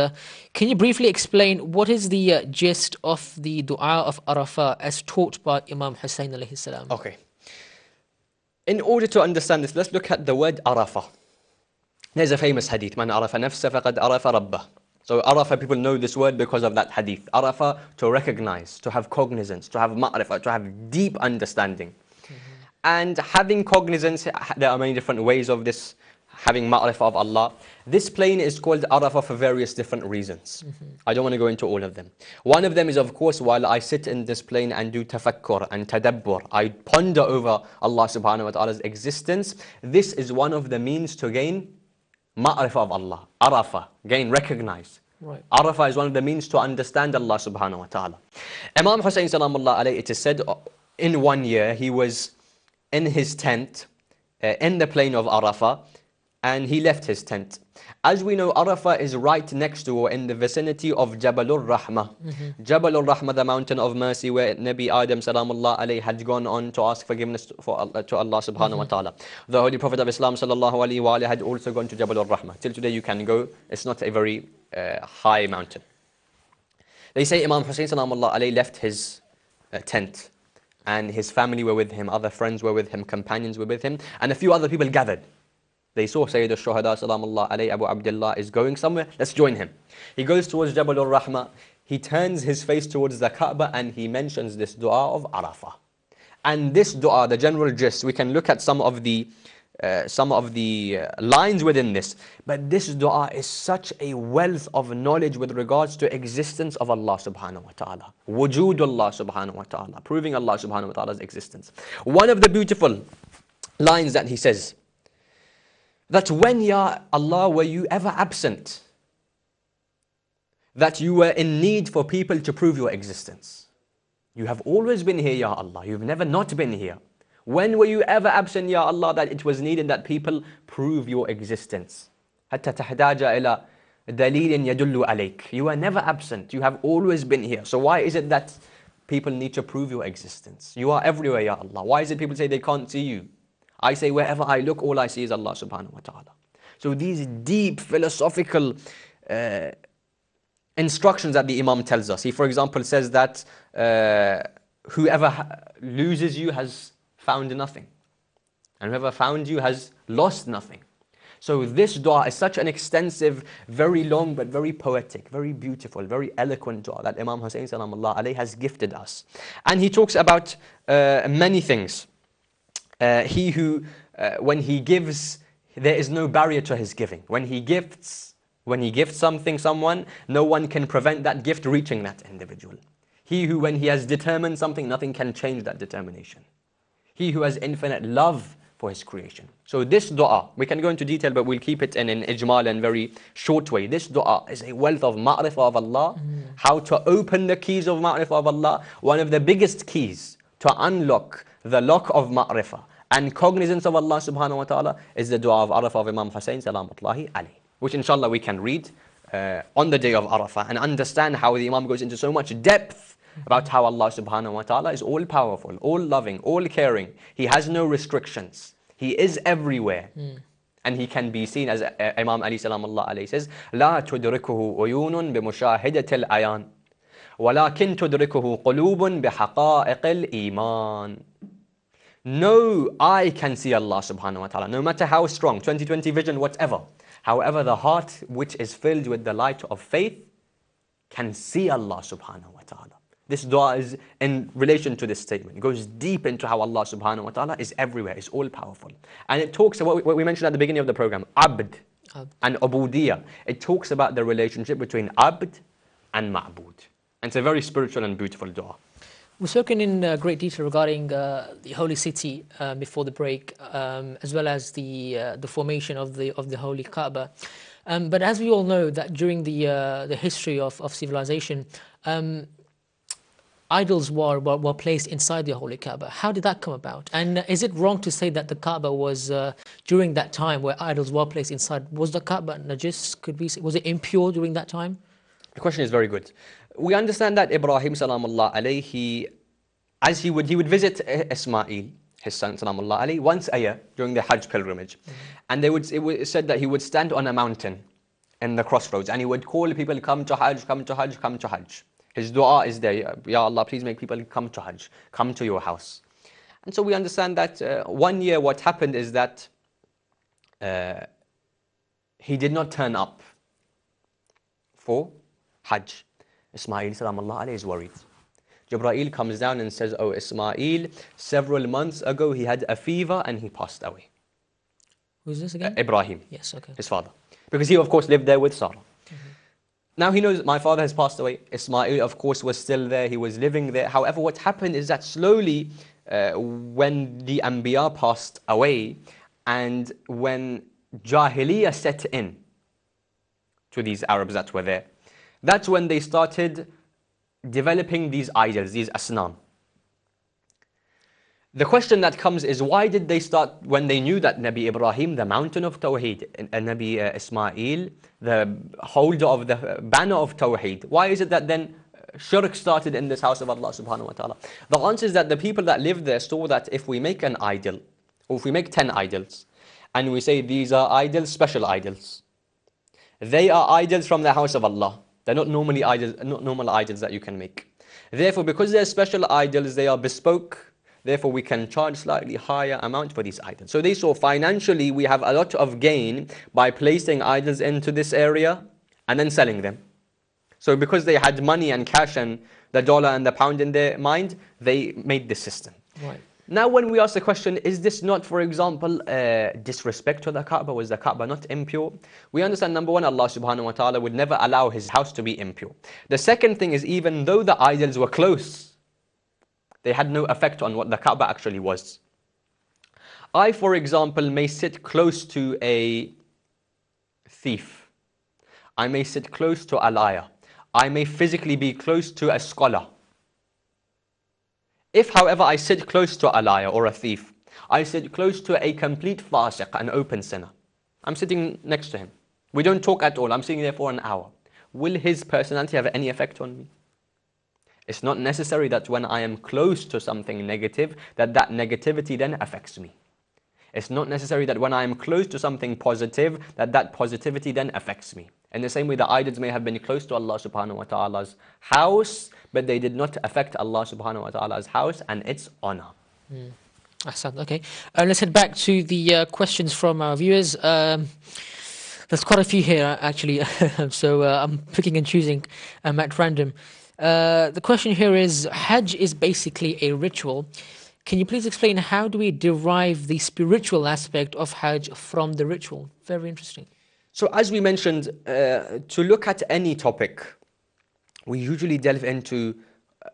can you briefly explain what is the gist of the dua of Arafah as taught by Imam Hussain alayhi salam? Okay. In order to understand this, let's look at the word Arafah. There's a famous hadith, Man arafa nafsa faqad arafa rabbah. So Arafah, people know this word because of that hadith. Arafah, to recognize, to have cognizance, to have ma'rifah, to have deep understanding. And having cognizance, there are many different ways of this, having ma'rifah of Allah. This plane is called Arafah for various different reasons. I don't want to go into all of them. One of them is, of course, while I sit in this plane and do tafakkur and tadabbur, I ponder over Allah subhanahu wa ta'ala's existence. This is one of the means to gain ma'rifah of Allah. Arafah, gain, recognize. Right. Arafah is one of the means to understand Allah subhanahu wa ta'ala. Imam Hussain salamullah alayhi, it is said in 1 year he was in his tent in the plain of Arafah, and he left his tent. As we know, Arafah is right next to or in the vicinity of Jabalur Rahmah. Jabalur Rahmah, the mountain of mercy, where Nabi Adam salamullah alayhi had gone on to ask forgiveness to Allah subhanahu wa ta'ala. The Holy Prophet of Islam sallallahu alayhi wa alayhi had also gone to Jabalur Rahmah. Till today you can go. It's not a very high mountain. They say Imam Hussain salamullah alayhi left his tent, and his family were with him, other friends were with him, companions were with him, and a few other people gathered. They saw Sayyid al-Shuhada salamullah alayhi, Abu Abdullah is going somewhere, let's join him. He goes towards Jabal al-Rahmah, he turns his face towards the Kaaba, and he mentions this dua of Arafah. And this dua, the general gist, we can look at some of the lines within this, but this dua is such a wealth of knowledge with regards to existence of Allah subhanahu wa ta'ala, wujudullah subhanahu wa ta'ala, proving Allah subhanahu wa ta'ala's existence. One of the beautiful lines that he says, that when, Ya Allah, were you ever absent, that you were in need for people to prove your existence. You have always been here, Ya Allah, you've never not been here. When were you ever absent, Ya Allah, that it was needed that people prove your existence? حتى تحتاج إلى دليل يدل عليك. You are never absent, you have always been here. So why is it that people need to prove your existence? You are everywhere, Ya Allah. Why is it people say they can't see you? I say wherever I look, all I see is Allah subhanahu wa ta'ala. So these deep philosophical instructions that the Imam tells us. He, for example, says that whoever loses you has found nothing, and whoever found you has lost nothing. So this dua is such an extensive, very long, but very poetic, very beautiful, very eloquent dua that Imam Hussain salamullah alayhi has gifted us. And he talks about many things. He who, when he gives, there is no barrier to his giving. When he gifts something, someone, no one can prevent that gift reaching that individual. He who, when he has determined something, nothing can change that determination. He who has infinite love for his creation. So this dua, we can go into detail, but we'll keep it in an ijmal and very short way. This dua is a wealth of ma'rifah of Allah, how to open the keys of ma'rifah of Allah. One of the biggest keys to unlock the lock of ma'rifah and cognizance of Allah subhanahu wa ta'ala is the dua of Arafah of Imam Hussain salamullahi alayhi, which inshallah we can read on the day of Arafah and understand how the Imam goes into so much depth about how Allah subhanahu wa ta'ala is all powerful, all loving, all caring. He has no restrictions. He is everywhere. And he can be seen, as Imam Ali salamullah alayhi says, لا تدركه عيون بمشاهدة العيان ولكن تدركه قلوب بحقائق الإيمان. No eye can see Allah subhanahu wa ta'ala, no matter how strong, 20/20 vision, whatever. However, the heart which is filled with the light of faith can see Allah subhanahu wa ta'ala. This dua is in relation to this statement. It goes deep into how Allah subhanahu wa ta'ala is everywhere, is all powerful. And it talks about what we mentioned at the beginning of the program, abd and ubudiyah. It talks about the relationship between abd and ma'bud. And it's a very spiritual and beautiful dua. We've spoken in great detail regarding the holy city before the break, as well as the formation of the holy Kaaba. But as we all know, that during the history of civilization, idols were placed inside the holy Kaaba. How did that come about? And is it wrong to say that the Kaaba was during that time where idols were placed inside? Was the Kaaba najis? Could we say, was it impure during that time? The question is very good. We understand that Ibrahim salamullah alayhi, as he would visit Ismail, his son salamullah alayhi, once a year during the Hajj pilgrimage. And it was said that he would stand on a mountain in the crossroads and he would call people, come to Hajj, come to Hajj, come to Hajj. His dua is there, Ya Allah, please make people come to Hajj, come to your house. And so we understand that one year what happened is that he did not turn up for Hajj. Ismail salamullah alayhi is worried. Jibreel comes down and says, oh Ismail, several months ago he had a fever and he passed away. Who's this again? Ibrahim, yes, okay. his father. Because he of course lived there with Sarah. Now he knows my father has passed away. Ismail of course was still there, he was living there. However, what happened is that slowly when the Anbiya passed away and when Jahiliyyah set in to these Arabs that were there, that's when they started developing these idols, these asnam. The question that comes is, why did they start when they knew that Nabi Ibrahim, the mountain of Tawheed, and Nabi Ismail, the holder of the banner of Tawheed, why is it that then shirk started in this house of Allah subhanahu wa ta'ala? The answer is that the people that lived there saw that if we make an idol, or if we make 10 idols, and we say these are idols, special idols, they are idols from the house of Allah. They're not normally idols, not normal idols that you can make. Therefore, because they're special idols, they are bespoke. Therefore, we can charge slightly higher amount for these idols. So they saw financially we have a lot of gain by placing idols into this area and then selling them. So because they had money and cash and the dollar and the pound in their mind, they made this system. Right. Now when we ask the question, is this not, for example, disrespect to the Kaaba? Was the Kaaba not impure? We understand, number one, Allah subhanahu wa ta'ala would never allow his house to be impure. The second thing is, even though the idols were close, they had no effect on what the Kaaba actually was. I, for example, may sit close to a thief. I may sit close to a liar. I may physically be close to a scholar. If, however, I sit close to a liar or a thief, I sit close to a complete fasiq, an open sinner. I'm sitting next to him. We don't talk at all. I'm sitting there for an hour. Will his personality have any effect on me? It's not necessary that when I am close to something negative, that negativity then affects me. It's not necessary that when I am close to something positive, that positivity then affects me. In the same way, the idols may have been close to Allah subhanahu wa ta'ala's house, but they did not affect Allah subhanahu wa ta'ala's house and its honor. Ahsan, okay. Let's head back to the questions from our viewers. There's quite a few here, actually, so I'm picking and choosing at random. The question here is, Hajj is basically a ritual. Can you please explain how do we derive the spiritual aspect of Hajj from the ritual? Very interesting. So as we mentioned, to look at any topic, we usually delve into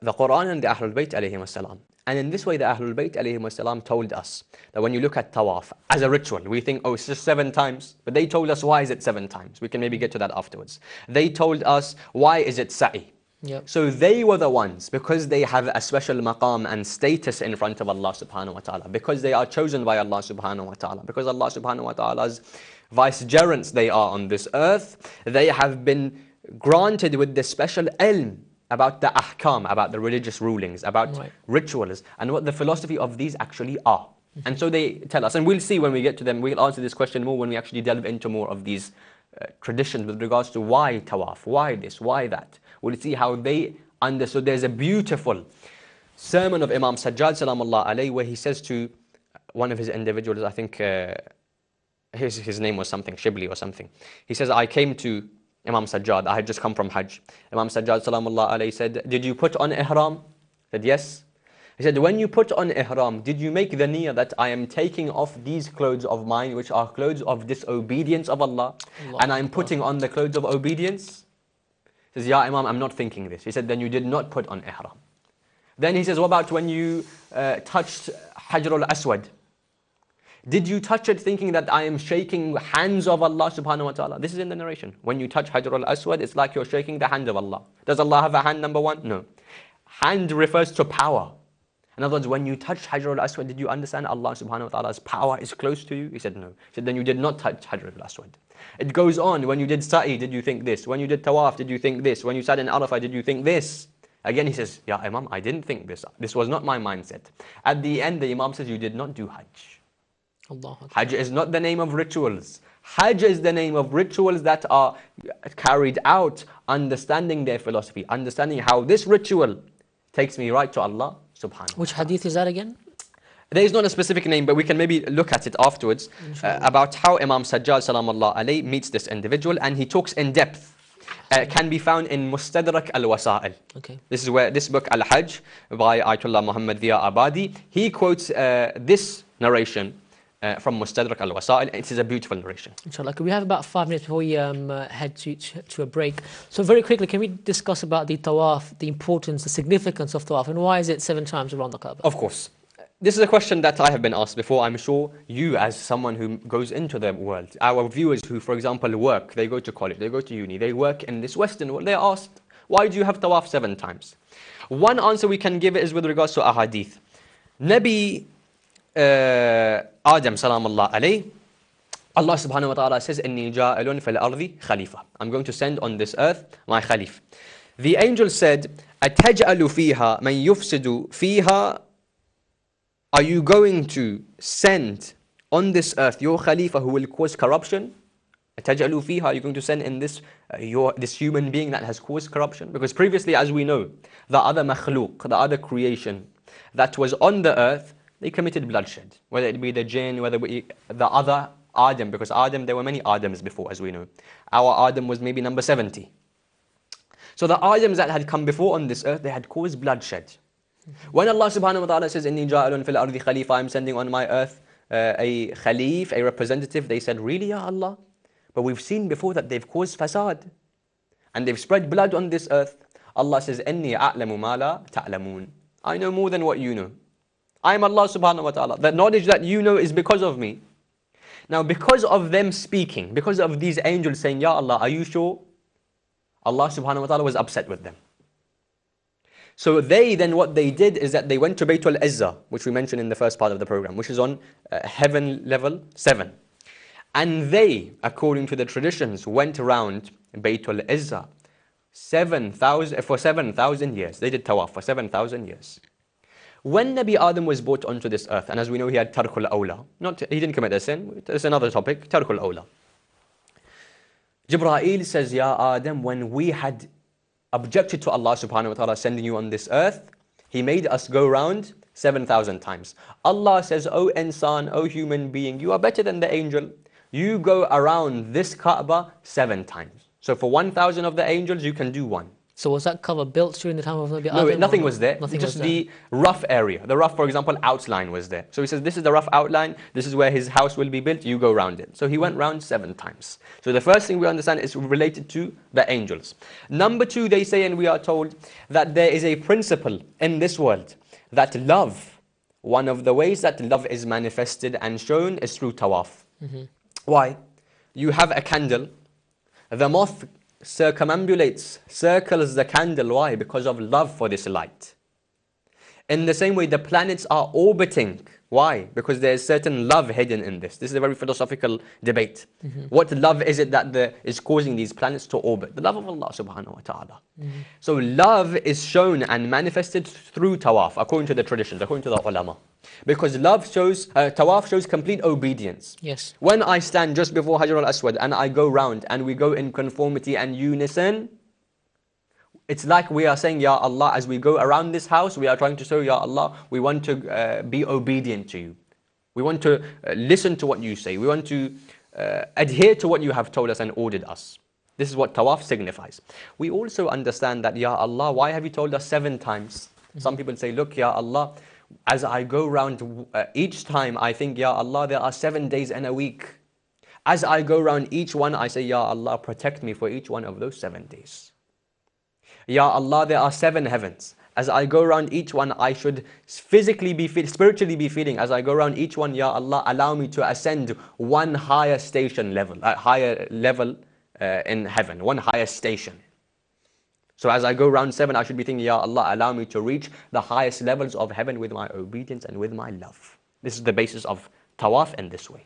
the Quran and the Ahlulbayt alayhim wassalam. And in this way, the Ahlulbayt alayhim wassalam told us that when you look at tawaaf as a ritual, we think, oh, it's just 7 times. But they told us, why is it 7 times? We can maybe get to that afterwards. They told us, why is it sa'i? Yep. So they were the ones, because they have a special maqam and status in front of Allah subhanahu wa ta'ala, because they are chosen by Allah subhanahu wa ta'ala, because Allah subhanahu wa ta'ala's vicegerents they are on this earth, they have been granted with this special ilm about the ahkam, about the religious rulings, about rituals, and what the philosophy of these actually are. And so they tell us, and we'll see when we get to them, we'll answer this question more when we actually delve into more of these traditions with regards to why tawaf, why this, why that. We'll see how they understood. There's a beautiful sermon of Imam Sajjad Salamullah alayhi where he says to one of his individuals, I think his name was something, Shibli or something. He says, I came to Imam Sajjad, I had just come from Hajj. Imam Sajjad Salamullah alayhi said, did you put on ihram? I said, yes. He said, when you put on ihram, did you make the niyyah that I am taking off these clothes of mine, which are clothes of disobedience of Allah, and I'm putting on the clothes of obedience? He says, yeah, Imam, I'm not thinking this. He said, then you did not put on ihram. Then he says, what about when you touched hajar al-aswad? Did you touch it thinking that I am shaking hands of Allah subhanahu wa ta'ala? This is in the narration. When you touch hajar al-aswad, it's like you're shaking the hand of Allah. Does Allah have a hand, number one? No. Hand refers to power. In other words, when you touched Hajar al-Aswad, did you understand Allah subhanahu wa ta'ala's power is close to you? He said no. He said, then you did not touch Hajar al-Aswad. It goes on, when you did sa'i, did you think this? When you did tawaf, did you think this? When you sat in Arafah, did you think this? Again, he says, yeah, Imam, I didn't think this. This was not my mindset. At the end, the Imam says, you did not do Hajj. Hajj is not the name of rituals. Hajj is the name of rituals that are carried out, understanding their philosophy, understanding how this ritual takes me right to Allah. Which hadith is that again? There is not a specific name, but we can maybe look at it afterwards about how Imam Sajjad Salamullah alayhi meets this individual, and he talks in depth. Can be found in Mustadrak al-Wasa'il. Okay. This is where this book Al-Hajj by Ayatollah Muhammad Diya Abadi, he quotes this narration from Mustadrak al-Wasa'il. It is a beautiful narration. Inshallah. We have about 5 minutes before we head to a break. So very quickly, can we discuss about the tawaf, the importance, the significance of tawaf, and why is it 7 times around the Kaaba? Of course. This is a question that I have been asked before. I'm sure you, as someone who goes into the world, our viewers who, for example, work, they go to college, they go to uni, they work in this Western world, they're asked, why do you have tawaf 7 times? One answer we can give is with regards to a hadith. Nabi Adam salamullah alayhi, Allah subhanahu wa ta'ala says, Inni ja'ilun fil ardi khalifa. I'm going to send on this earth my khalif. The angel said, Ataj'alu fiha man yufsidu fiha. Are you going to send on this earth your khalifa who will cause corruption? Ataj'alu fiha, are you going to send in this this human being that has caused corruption? Because previously, as we know, the other makhluq, the other creation that was on the earth, they committed bloodshed, whether it be the jinn, whether it be the other Adam, because Adam, there were many Adams before, as we know. Our Adam was maybe number 70. So the Adams that had come before on this earth, they had caused bloodshed. When Allah subhanahu wa ta'ala says, Inni ja'alun fil ardi khalifa, I'm sending on my earth a khalif, a representative, they said, really, Ya Allah? But we've seen before that they've caused fasad, and they've spread blood on this earth. Allah says, Inni a'lamu ma la ta'lamun. I know more than what you know. I am Allah subhanahu wa ta'ala. The knowledge that you know is because of me. Now, because of them speaking, because of these angels saying, Ya Allah, are you sure? Allah subhanahu wa ta'ala was upset with them. So they then, what they did is that they went to Baytul Izzah, which we mentioned in the first part of the program, which is on heaven level 7. And they, according to the traditions, went around Baytul Izzah for 7,000 years. They did tawaf for 7,000 years. When Nabi Adam was brought onto this earth, and as we know, he had tarkul awla. He didn't commit a sin. It's another topic, tarkul awla. Jibreel says, Ya Adam, when we had objected to Allah subhanahu wa ta'ala sending you on this earth, He made us go around 7,000 times. Allah says, O insan, O human being, you are better than the angel. You go around this Kaaba 7 times. So for 1,000 of the angels, you can do 1. So was that Kaaba built during the time of Nabi Adam? No, nothing was there. Nothing Just was there. the rough area. The rough, for example, outline was there. So he says, this is the rough outline. This is where his house will be built. You go around it. So he went round 7 times. So the first thing we understand is related to the angels. Number 2, they say, and we are told, that there is a principle in this world that love, one of the ways that love is manifested and shown is through tawaf. Why? You have a candle. The moth circumambulates, circles the candle. Why? Because of love for this light. In the same way, the planets are orbiting Why? Because there is certain love hidden in this. This is a very philosophical debate. What love is it that is causing these planets to orbit? The love of Allah subhanahu wa ta'ala. So love is shown and manifested through tawaf, according to the traditions, according to the ulama. Because tawaf shows complete obedience. Yes. When I stand just before Hajar al-Aswad and I go round and we go in conformity and unison, it's like we are saying, Ya Allah, as we go around this house, we are trying to say, Ya Allah, we want to be obedient to you. We want to listen to what you say. We want to adhere to what you have told us and ordered us. This is what tawaf signifies. We also understand that, Ya Allah, why have you told us 7 times? Some people say, look, Ya Allah, as I go round each time, I think, Ya Allah, there are 7 days in a week. As I go round each one, I say, Ya Allah, protect me for each one of those 7 days. Ya Allah, there are 7 heavens. As I go around each one, I should spiritually be feeling. As I go around each one, Ya Allah, allow me to ascend one higher station level, higher level in heaven, one higher station. So as I go around 7, I should be thinking, Ya Allah, allow me to reach the highest levels of heaven with my obedience and with my love. This is the basis of tawaf in this way.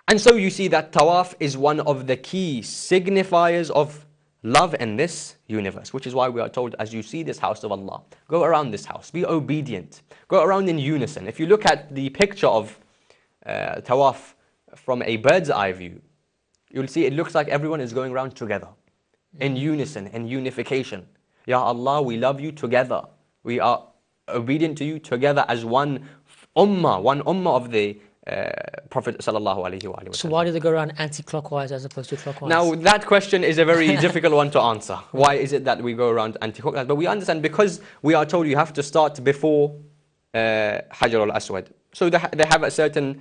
And so you see that tawaf is one of the key signifiers of love in this universe, which is why we are told, as you see this house of Allah, go around this house, be obedient, go around in unison. If you look at the picture of tawaf from a bird's eye view, you'll see it looks like everyone is going around together, in unison, in unification. Ya Allah, we love you together. We are obedient to you together as one ummah of the Prophet sallallahu alaihi wasallam. So why do they go around anti-clockwise as opposed to clockwise? Now that question is a very difficult one to answer. Why is it that we go around anti-clockwise? But we understand because we are told you have to start before Hajar al-Aswad. So they have a certain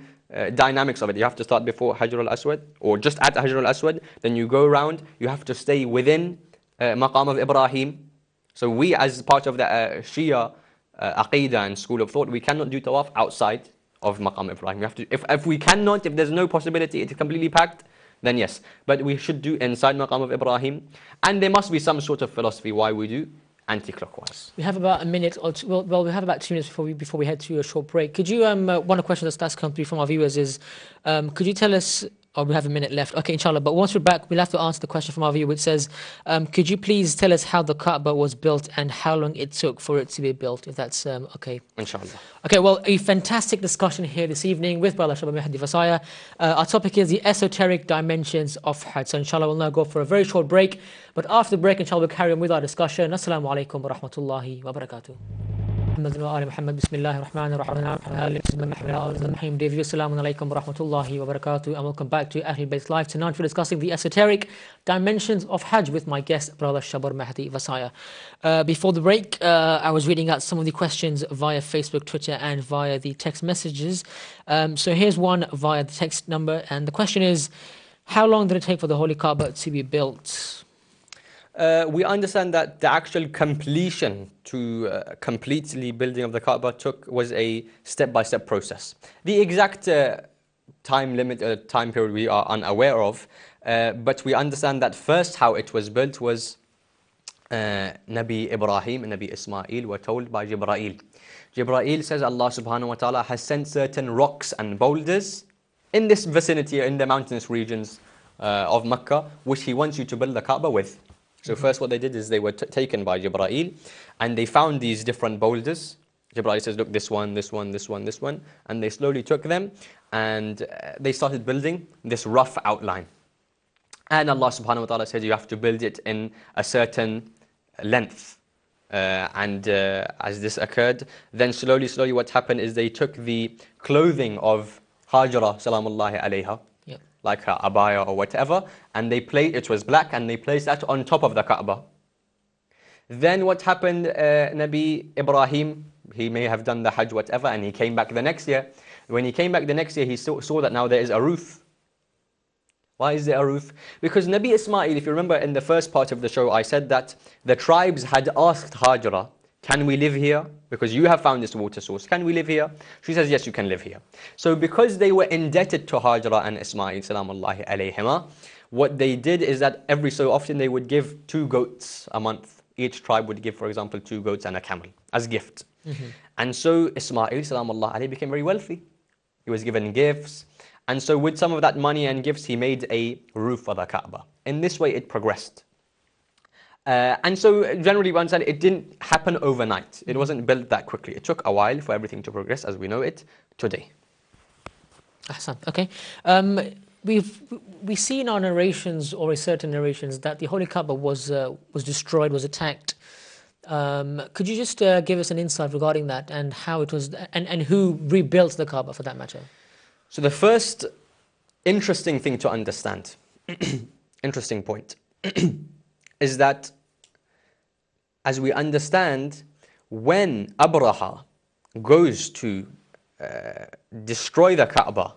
dynamics of it. You have to start before Hajar al-Aswad or just at Hajar al-Aswad. Then you go around. You have to stay within Maqam of Ibrahim. So we, as part of the Shia Aqidah and school of thought, we cannot do tawaf outside of Maqam Ibrahim. We have to, if we cannot, if there's no possibility, it's completely packed, then yes. But we should do inside Maqam of Ibrahim. And there must be some sort of philosophy why we do anti-clockwise. We have about a minute or two, well, we have about 2 minutes before we head to a short break. Could you, one question that's come through from our viewers is, could you tell us, oh, we have a minute left. Okay, inshallah. But once we're back, we'll have to answer the question from our viewer, which says, could you please tell us how the Kaaba was built and how long it took for it to be built, if that's okay? Inshallah. Okay, well, a fantastic discussion here this evening with Brother Shabbar Mehdi Vasaya. Our topic is the esoteric dimensions of Hajj. So inshallah, we'll now go for a very short break. But after the break, inshallah, we'll carry on with our discussion. Assalamu alaikum wa rahmatullahi wa barakatuh. محمد وآل محمد بسم الله الرحمن الرحيم. Dear viewers, assalamu alaikum wa rahmatullahi wa barakatuh, and welcome back to Ahlulbayt Live. Tonight we're discussing the esoteric dimensions of Hajj with my guest, Brother Shabbar Mehdi Vasaya. Before the break, I was reading out some of the questions via Facebook, Twitter, and via the text messages. So here's one via the text number, and the question is, how long did it take for the Holy Kaaba to be built? We understand that the actual completion to completely building of the Kaaba was a step-by-step process. The exact time limit, time period we are unaware of, but we understand that first how it was built was Nabi Ibrahim and Nabi Ismail were told by Jibreel. Jibreel says Allah subhanahu wa ta'ala has sent certain rocks and boulders in this vicinity, in the mountainous regions of Makka, which he wants you to build the Kaaba with. So first what they did is they were taken by Jibreel and they found these different boulders. Jibreel says, look, this one, this one, this one, this one. And they slowly took them and they started building this rough outline. And Allah subhanahu wa ta'ala said, you have to build it in a certain length. As this occurred, then slowly what happened is they took the clothing of Hajara, salamullahi alayha, like her abaya or whatever, and it was black, and they placed that on top of the Kaaba. Then what happened, Nabi Ibrahim, he may have done the Hajj, whatever, and he came back the next year. When he came back the next year, he saw that now there is a roof. Why is there a roof? Because Nabi Ismail, if you remember in the first part of the show, I said that the tribes had asked Hajara, can we live here? Because you have found this water source. Can we live here? She says, yes, you can live here. So because they were indebted to Hajara and Ismail, salamullahi alayhima, what they did is that every so often they would give 2 goats a month. Each tribe would give, for example, 2 goats and a camel as gift. And so Ismail salamullah alayhi became very wealthy. He was given gifts. And so with some of that money and gifts, he made a roof for the Kaaba. In this way, it progressed. And so generally we understand it didn't happen overnight. It wasn't built that quickly. It took a while for everything to progress as we know it today. Ahsan. Okay. We see in our narrations or in certain narrations that the Holy Kaaba was destroyed, was attacked. Could you just give us an insight regarding that and how it was and who rebuilt the Kaaba for that matter? So the first interesting thing to understand, interesting point, is that as we understand, when Abraha goes to destroy the Kaaba,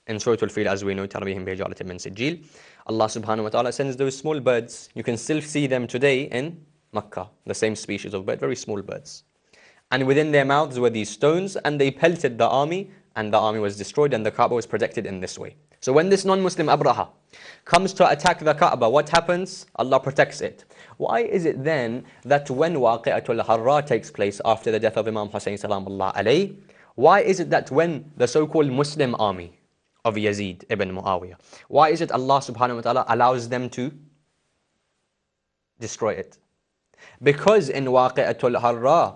in Surah Al-Fil, as we know, تَرْمِيهِمْ بِحِجَارَةٍ مِّن سِجِّيلٍ, Allah subhanahu wa ta'ala sends those small birds. You can still see them today in Makka, the same species of bird, very small birds. And within their mouths were these stones, and they pelted the army, and the army was destroyed, and the Kaaba was protected in this way. So when this non-Muslim Abraha comes to attack the Kaaba, what happens? Allah protects it. Why is it then that when Waqi'atul Harra takes place after the death of Imam Hussain salamullah alayhi, why is it that when the so-called Muslim army of Yazid ibn Muawiyah, why is it Allah subhanahu wa ta'ala allows them to destroy it? Because in Waqi'atul Harra,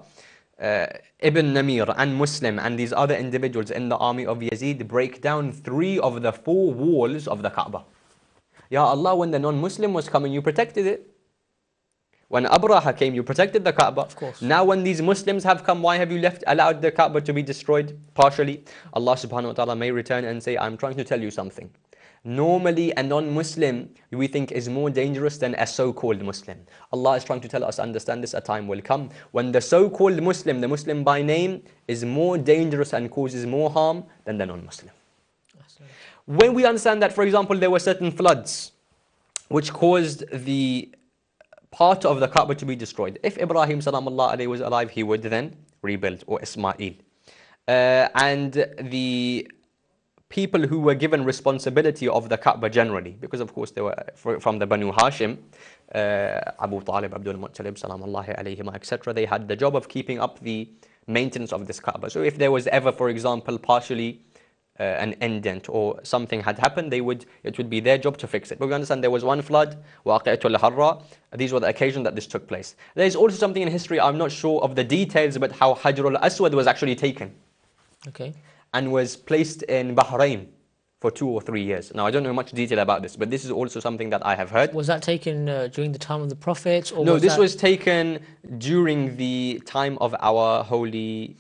Ibn Namir and Muslim and these other individuals in the army of Yazid break down 3 of the 4 walls of the Kaaba. Ya Allah, when the non-Muslim was coming, you protected it. When Abraha came, you protected the Kaaba. Of course. Now when these Muslims have come, why have you allowed the Kaaba to be destroyed partially? Allah subhanahu wa ta'ala may return and say, I'm trying to tell you something. Normally, a non-Muslim, we think, is more dangerous than a so-called Muslim. Allah is trying to tell us, understand this, a time will come when the so-called Muslim, the Muslim by name, is more dangerous and causes more harm than the non-Muslim. When we understand that, for example, there were certain floods which caused the part of the Kaaba to be destroyed. If Ibrahim salamullah alayhi was alive, he would then rebuild, or Ismail. And the people who were given responsibility of the Kaaba generally, because of course they were from the Banu Hashim, Abu Talib, Abdul Muttalib, salamullahi alayhima, etc. They had the job of keeping up the maintenance of this Kaaba. So if there was ever, for example, partially an indent or something had happened, it would be their job to fix it. But we understand there was one flood, Waqi'atul Harra. These were the occasion that this took place. There is also something in history, I'm not sure of the details, but how Hajar al-Aswad was actually taken. Okay. And was placed in Bahrain for 2 or 3 years. Now, I don't know much detail about this, but this is also something that I have heard. Was that taken during the time of the Prophets? Or no, this was taken during the time of our holy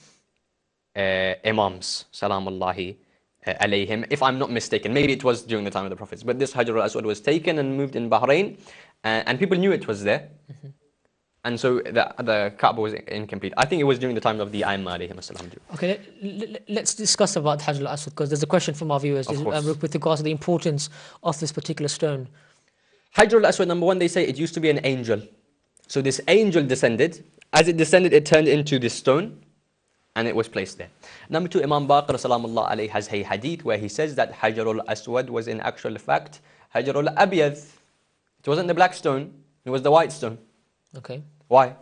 Imams, salamullahi alayhim, if I'm not mistaken. Maybe it was during the time of the Prophets. But this Hajar al-Aswad was taken and moved in Bahrain, and people knew it was there. And so the Kaaba was incomplete. I think it was during the time of the Aimma alayhim as-salam. Okay, let's discuss about Hajar al-Aswad, because there's a question from our viewers with regards to the importance of this particular stone. Hajar al-Aswad, number one, they say it used to be an angel. So this angel descended. As it descended, it turned into this stone, and it was placed there. Number two, Imam Baqir salamullah alayhi has a hadith where he says that Hajar al-Aswad was in actual fact Hajar al-Abyad. It wasn't the black stone, it was the white stone. Okay. Why?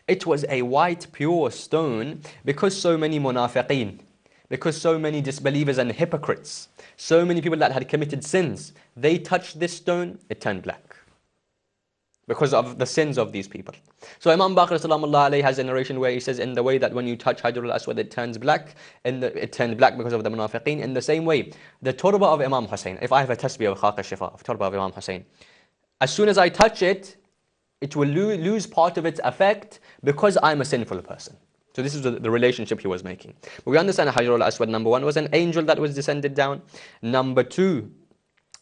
It was a white pure stone because so many munafiqeen, because so many disbelievers and hypocrites, so many people that had committed sins, they touched this stone, it turned black. Because of the sins of these people. So Imam Baqir salamullah alayhi has a narration where he says, in the way that when you touch Hajar al-Aswad, it turns black, it turned black because of the munafiqeen. In the same way, the turba of Imam Hussain, if I have a tasbih of Khaq al-Shifa, of turba of Imam Hussain, as soon as I touch it, it will lose part of its effect because I'm a sinful person. So this is the relationship he was making. But we understand Hajar al-Aswad, number one, was an angel that was descended down. Number two,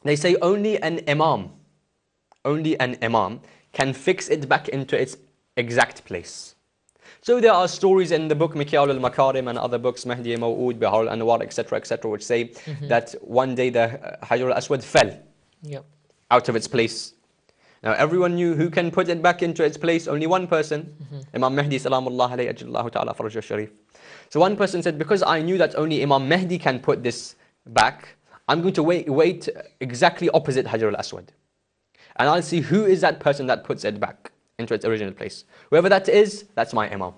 they say only an imam can fix it back into its exact place. So there are stories in the book Mikyal al-Makarim and other books, Mahdi Maw'ud, Bihar al-Anwar, etc., which say that one day the Hajar al-Aswad fell out of its place. Now everyone knew who can put it back into its place, only one person, Imam Mahdi salamullah alayhi ajallahu ta'ala faraj al-sharif. So one person said, because I knew that only Imam Mahdi can put this back, I'm going to wait exactly opposite Hajar al-Aswad. And I'll see who is that person that puts it back into its original place. Whoever that is, that's my Imam.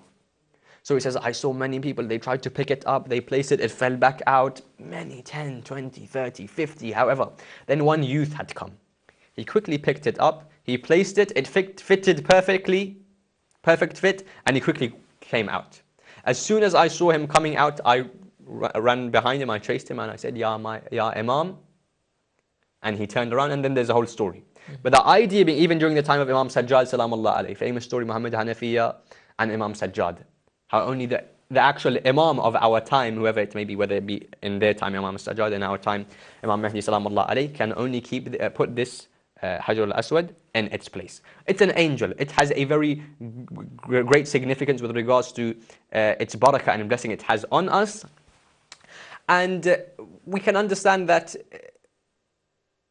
So he says, I saw many people, they tried to pick it up, they placed it, it fell back out. Many, 10, 20, 30, 50, however. Then one youth had come. He quickly picked it up, he placed it, it fitted perfectly, perfect fit, and he quickly came out. As soon as I saw him coming out, I ran behind him, I chased him, and I said, Ya Imam. And he turned around, and then there's a whole story. But the idea being, even during the time of Imam Sajjad, salamullah alayhi, famous story, Muhammad Hanafiya and Imam Sajjad, how only the actual Imam of our time, whoever it may be, whether it be in their time Imam Sajjad, in our time Imam Mehdi salamullah alayhi, can only put this hajar al-aswad in its place. It's an angel. It has a very great significance with regards to its barakah and blessing it has on us. And we can understand that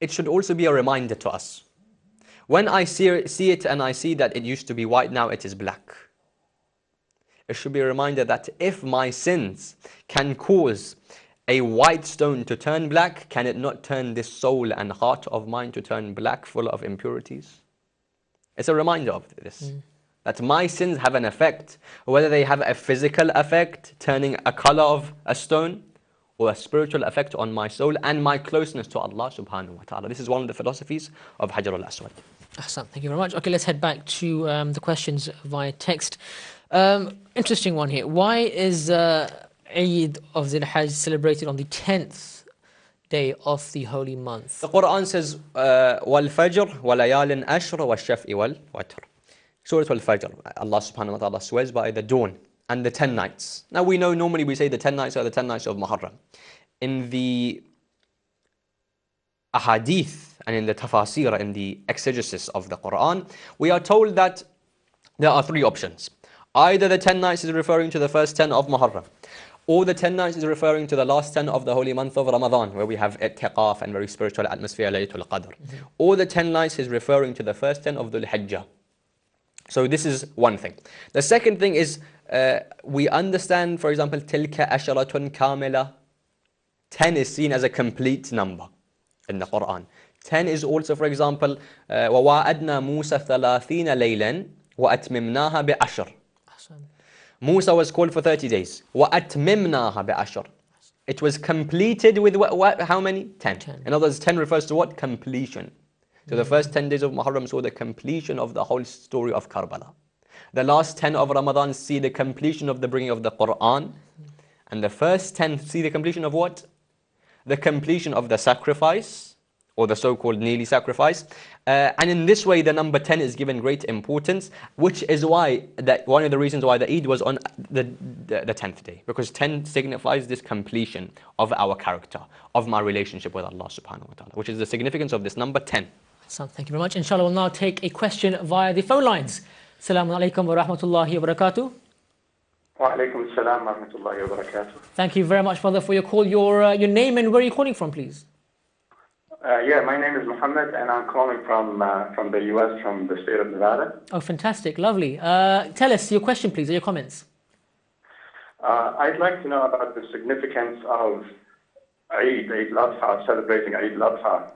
it should also be a reminder to us. When I see it and I see that it used to be white, now it is black. It should be a reminder that if my sins can cause a white stone to turn black, can it not turn this soul and heart of mine to turn black, full of impurities? It's a reminder of this. That my sins have an effect, whether they have a physical effect, turning a color of a stone, or a spiritual effect on my soul and my closeness to Allah subhanahu wa ta'ala. This is one of the philosophies of Hajar al-Aswad. Ahsan, thank you very much. Okay, let's head back to the questions via text. Interesting one here. Why is Eid of Zil Hajj celebrated on the 10th day of the holy month? The Quran says, وَالْفَجْرِ وَلَيَالٍ أَشْرَ وَالشَّفْءِ وَالْوَتْرِ. Surah Al-Fajr, Allah subhanahu wa ta'ala swears by the dawn and the 10 nights. Now we know normally we say the 10 nights are the 10 nights of Muharram. In the ahadith and in the tafasir, in the exegesis of the Quran, we are told that there are three options. Either the 10 nights is referring to the first 10 of Muharram, or the 10 nights is referring to the last 10 of the holy month of Ramadan, where we have i'tiqaf and very spiritual atmosphere, Laylatul Qadr. Or the 10 nights is referring to the first 10 of Dhul Hijjah. So this is one thing. The second thing is, we understand, for example, tilka asharatun kamila. 10 is seen as a complete number in the Quran. 10 is also, for example, وَوَعَدْنَا مُوسَى 30 لَيْلًا وَأَتْمِمْنَاهَا بِعَشْرٍ. Musa was called for 30 days. وَأَتْمِمْنَاهَا بِعَشْرٍ. It was completed with how many? 10. In other words, 10 refers to what? Completion. So the first 10 days of Muharram saw the completion of the whole story of Karbala. The last 10 of Ramadan see the completion of the bringing of the Quran. And the first 10 see the completion of what? The completion of the sacrifice, or the so-called Neeli sacrifice. And in this way, the number 10 is given great importance, which is why, one of the reasons why the Eid was on the 10th day. Because 10 signifies this completion of our character, of my relationship with Allah subhanahu wa ta'ala, which is the significance of this number 10. So, thank you very much. Inshallah, we'll now take a question via the phone lines. Assalamu alaikum wa rahmatullahi wa barakatuh. Wa alaikum assalam wa rahmatullahi wa barakatuh. Thank you very much, brother, for your call. Your name and where are you calling from, please? Yeah, my name is Muhammad, and I'm calling from the U.S., from the state of Nevada. Oh, fantastic. Lovely. Tell us your question, please, or your comments. I'd like to know about the significance of Eid al-Adha, celebrating Eid al-Adha.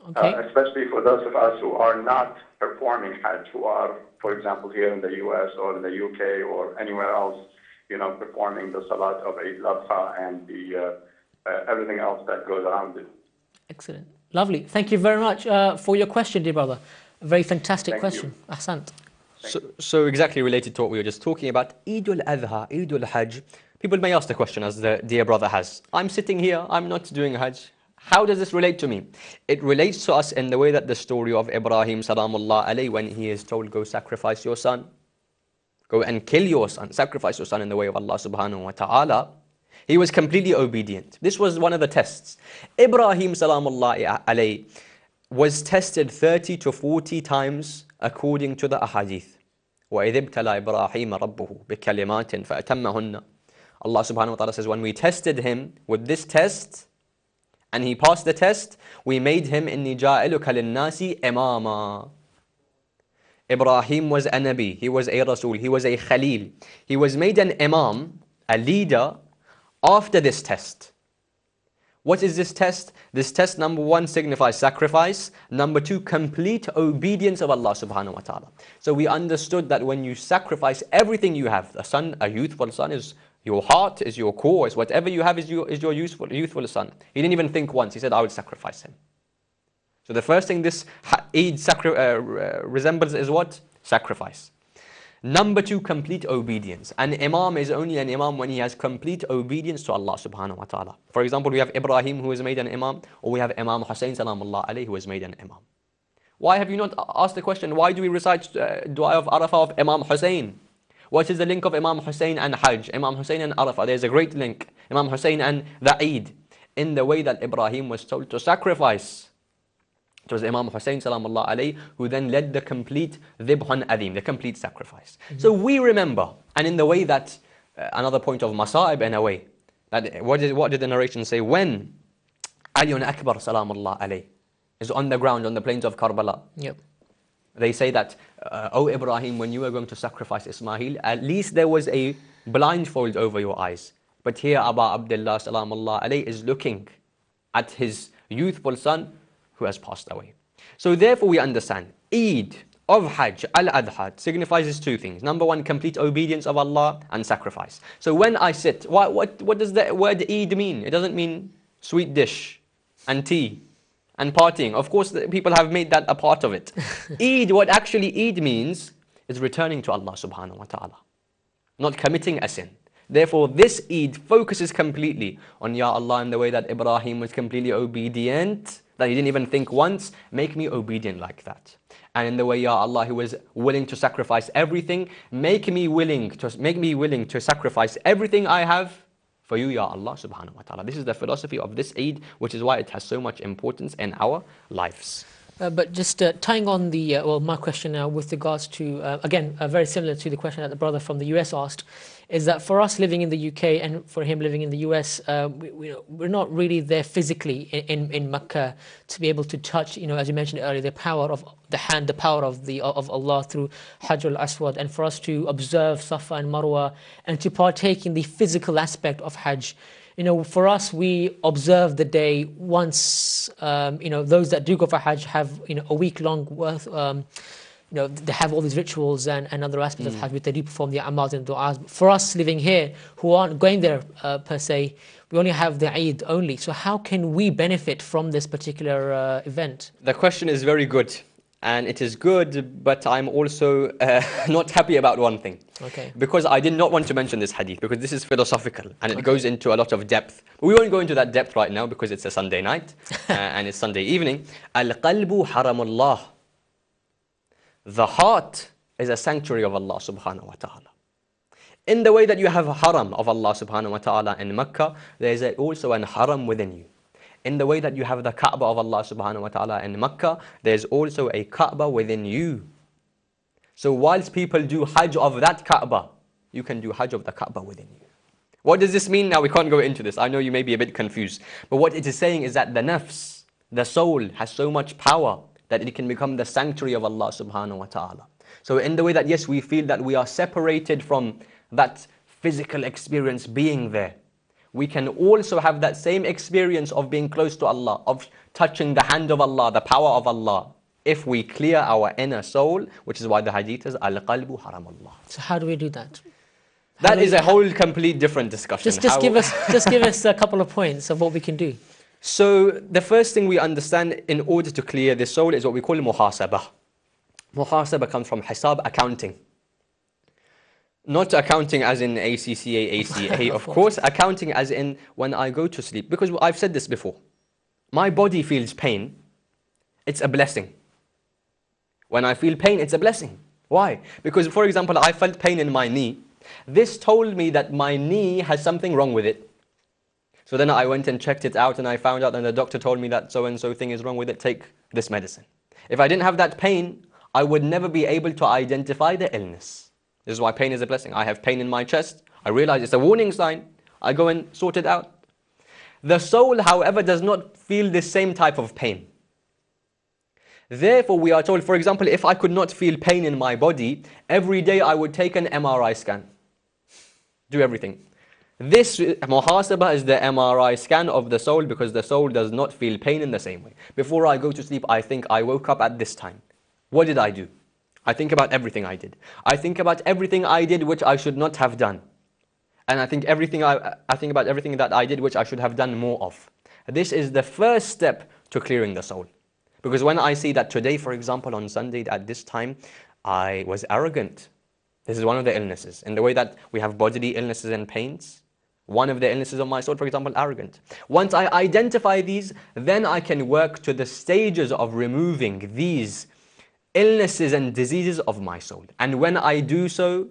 Okay. Especially for those of us who are not performing Hajj, who are, for example, here in the U.S. or in the U.K. or anywhere else, performing the Salat of Eid al-Adha and the everything else that goes around it. Excellent. Lovely. Thank you very much for your question, dear brother. A very fantastic question. Ahsant. So exactly related to what we were just talking about, Eid al-Adha, Eid al-Hajj. People may ask the question, as the dear brother has. I'm sitting here, I'm not doing Hajj. How does this relate to me? It relates to us in the way that the story of Ibrahim salamullah alayhi, when he is told, go sacrifice your son, go and kill your son, sacrifice your son in the way of Allah subhanahu wa ta'ala. He was completely obedient. This was one of the tests. Ibrahim salamullah alayhi was tested 30 to 40 times according to the ahadith. وَإِذِ ابْتَلَى إِبْرَاهِيمَ رَبُّهُ بِكَلِمَاتٍ فَأَتَمَّهُنَّ. Allah subhanahu wa ta'ala says, when we tested him with this test, and he passed the test, we made him إِنِّي جَاعِلُكَ لِلنَّاسِ إِمَامًا. Ibrahim was a Nabi, he was a Rasul, he was a Khalil. He was made an Imam, a leader, after this test. What is this test? This test, number one, signifies sacrifice. Number two, complete obedience of Allah subhanahu wa ta'ala. So we understood that when you sacrifice everything you have, a son, a youthful son is your heart, is your core, is whatever you have is your youthful son. He didn't even think once. He said, I would sacrifice him. So the first thing this Eid resembles is what? Sacrifice. Number two, complete obedience. An imam is only an imam when he has complete obedience to Allah subhanahu wa ta'ala. For example, we have Ibrahim who is made an imam, or we have Imam Hussain salamullah alayhi who is made an imam. Why have you not asked the question, why do we recite dua of Arafah of Imam Hussain? What is the link of Imam Hussain and Hajj? Imam Hussain and Arafah, there's a great link. Imam Hussain and the Eid. In the way that Ibrahim was told to sacrifice. It was Imam Hussain salamullah alayhi who then led the complete dhibhan adim, the complete sacrifice. So we remember, and in the way that, another point of masa'ib in a way, that what did the narration say? When Aliun Akbar salamullah alayhi is on the ground, on the plains of Karbala, Yep. they say that, O Ibrahim, when you were going to sacrifice Ismail, at least there was a blindfold over your eyes. But here Aba Abdullah salamullah alayhi is looking at his youthful son who has passed away. So therefore we understand, Eid of Hajj, Al-Adha, signifies two things. Number one, complete obedience of Allah and sacrifice. So when I sit, what does the word Eid mean? It doesn't mean sweet dish and tea and partying. Of course, people have made that a part of it. Eid, what actually Eid means is returning to Allah subhanahu wa ta'ala, not committing a sin. Therefore, this Eid focuses completely on Ya Allah in the way that Ibrahim was completely obedient, that he didn't even think once, make me obedient like that. And in the way, Ya Allah, he was willing to sacrifice everything, make me willing to sacrifice everything I have for you, Ya Allah subhanahu wa ta'ala. This is the philosophy of this Eid, which is why it has so much importance in our lives. But just tying on the, my question now with regards to, again, very similar to the question that the brother from the US asked, is that for us living in the UK and for him living in the US, we're not really there physically in Makka to be able to touch, as you mentioned earlier, the power of the hand, the power of Allah through hajar aswad, and for us to observe Safa and Marwa and to partake in the physical aspect of Hajj. For us, we observe the day once. Those that do go for Hajj have a week long worth. They have all these rituals and other aspects of Hajj, which they do perform the amals and du'as. For us living here, who aren't going there per se, we only have the Eid only. So how can we benefit from this particular event? The question is very good. And it is good, but I'm also not happy about one thing. Okay. Because I did not want to mention this hadith, because this is philosophical and it goes into a lot of depth. But we won't go into that depth right now because it's a Sunday night and it's Sunday evening. Al-qalbu haramullah. The heart is a sanctuary of Allah subhanahu wa ta'ala. In the way that you have a haram of Allah subhanahu wa ta'ala in Makkah, there is also an haram within you. In the way that you have the Kaaba of Allah subhanahu wa ta'ala in Makkah, there's also a Kaaba within you. So whilst people do Hajj of that Kaaba, you can do Hajj of the Kaaba within you. What does this mean? Now we can't go into this. I know you may be a bit confused. But what it is saying is that the nafs, the soul, has so much power that it can become the sanctuary of Allah subhanahu wa ta'ala. So in the way that, yes, we feel that we are separated from that physical experience being there, we can also have that same experience of being close to Allah, of touching the hand of Allah, the power of Allah, if we clear our inner soul, which is why the hadith is Al-qalbu haramullah. So how do we do that? That is a whole complete different discussion. Just give us a couple of points of what we can do. So the first thing we understand in order to clear the soul is what we call muhasabah. Muhasabah comes from hisab, accounting. Not accounting as in ACCA, ACA, of course. Accounting as in when I go to sleep. Because I've said this before. My body feels pain. It's a blessing. When I feel pain, it's a blessing. Why? Because, for example, I felt pain in my knee. This told me that my knee has something wrong with it. So then I went and checked it out and I found out and the doctor told me that so-and-so thing is wrong with it. Take this medicine. If I didn't have that pain, I would never be able to identify the illness. This is why pain is a blessing. I have pain in my chest. I realize it's a warning sign. I go and sort it out. The soul, however, does not feel the same type of pain. Therefore, we are told, for example, if I could not feel pain in my body, every day I would take an MRI scan. Do everything. This muhasabah is the MRI scan of the soul, because the soul does not feel pain in the same way. Before I go to sleep, I think I woke up at this time. What did I do? I think about everything I did. I think about everything I did which I should not have done. And I think about everything that I did which I should have done more of. This is the first step to clearing the soul. Because when I see that today, for example, on Sunday at this time, I was arrogant. This is one of the illnesses. In the way that we have bodily illnesses and pains, one of the illnesses of my soul, for example, arrogant. Once I identify these, then I can work to the stages of removing these illnesses and diseases of my soul. And when I do so,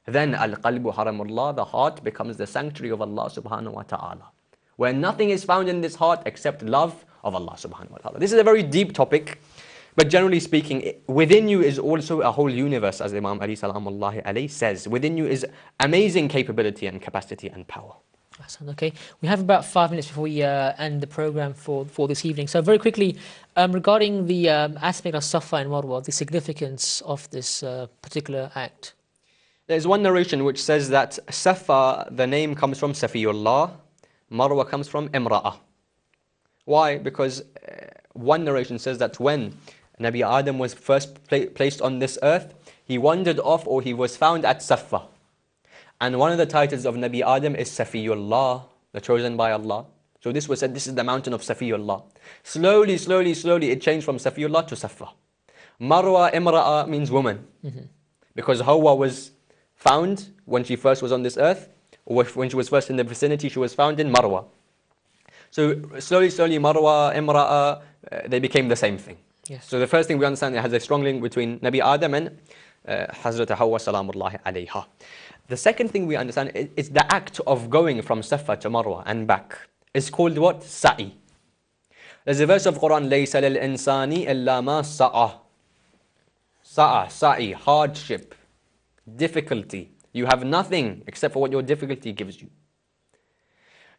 then al-qalbu haramullah, the heart becomes the sanctuary of Allah subhanahu wa ta'ala, where nothing is found in this heart except love of Allah subhanahu wa ta'ala. This is a very deep topic, but generally speaking, within you is also a whole universe, as Imam Ali salamullahi alayhi says. Within you is amazing capability and capacity and power. Okay, we have about 5 minutes before we end the program for this evening. So very quickly, regarding the aspect of Safa and Marwa, the significance of this particular act. There's one narration which says that Safa, the name comes from Safiyullah, Marwa comes from Imra'ah. Why? Because one narration says that when Nabi Adam was first placed on this earth, he wandered off, or he was found at Safa. And one of the titles of Nabi Adam is Safiyullah, the chosen by Allah. So this was said, this is the mountain of Safiyullah. Slowly, it changed from Safiyullah to Safa. Marwa, Imra'a means woman. Because Hawa was found when she first was on this earth, or when she was first in the vicinity, she was found in Marwa. So slowly, Marwa, Imra'a, they became the same thing. Yes. So the first thing we understand, it has a strong link between Nabi Adam and Hazrat Hawa salamullahi alayha. The second thing we understand is the act of going from Safa to Marwa and back. It's called what? Sa'i. There's a verse of Quran, لَيْسَ لِلْإِنسَانِ إِلَّا مَا سَعَى. Sa'i, hardship, difficulty. You have nothing except for what your difficulty gives you.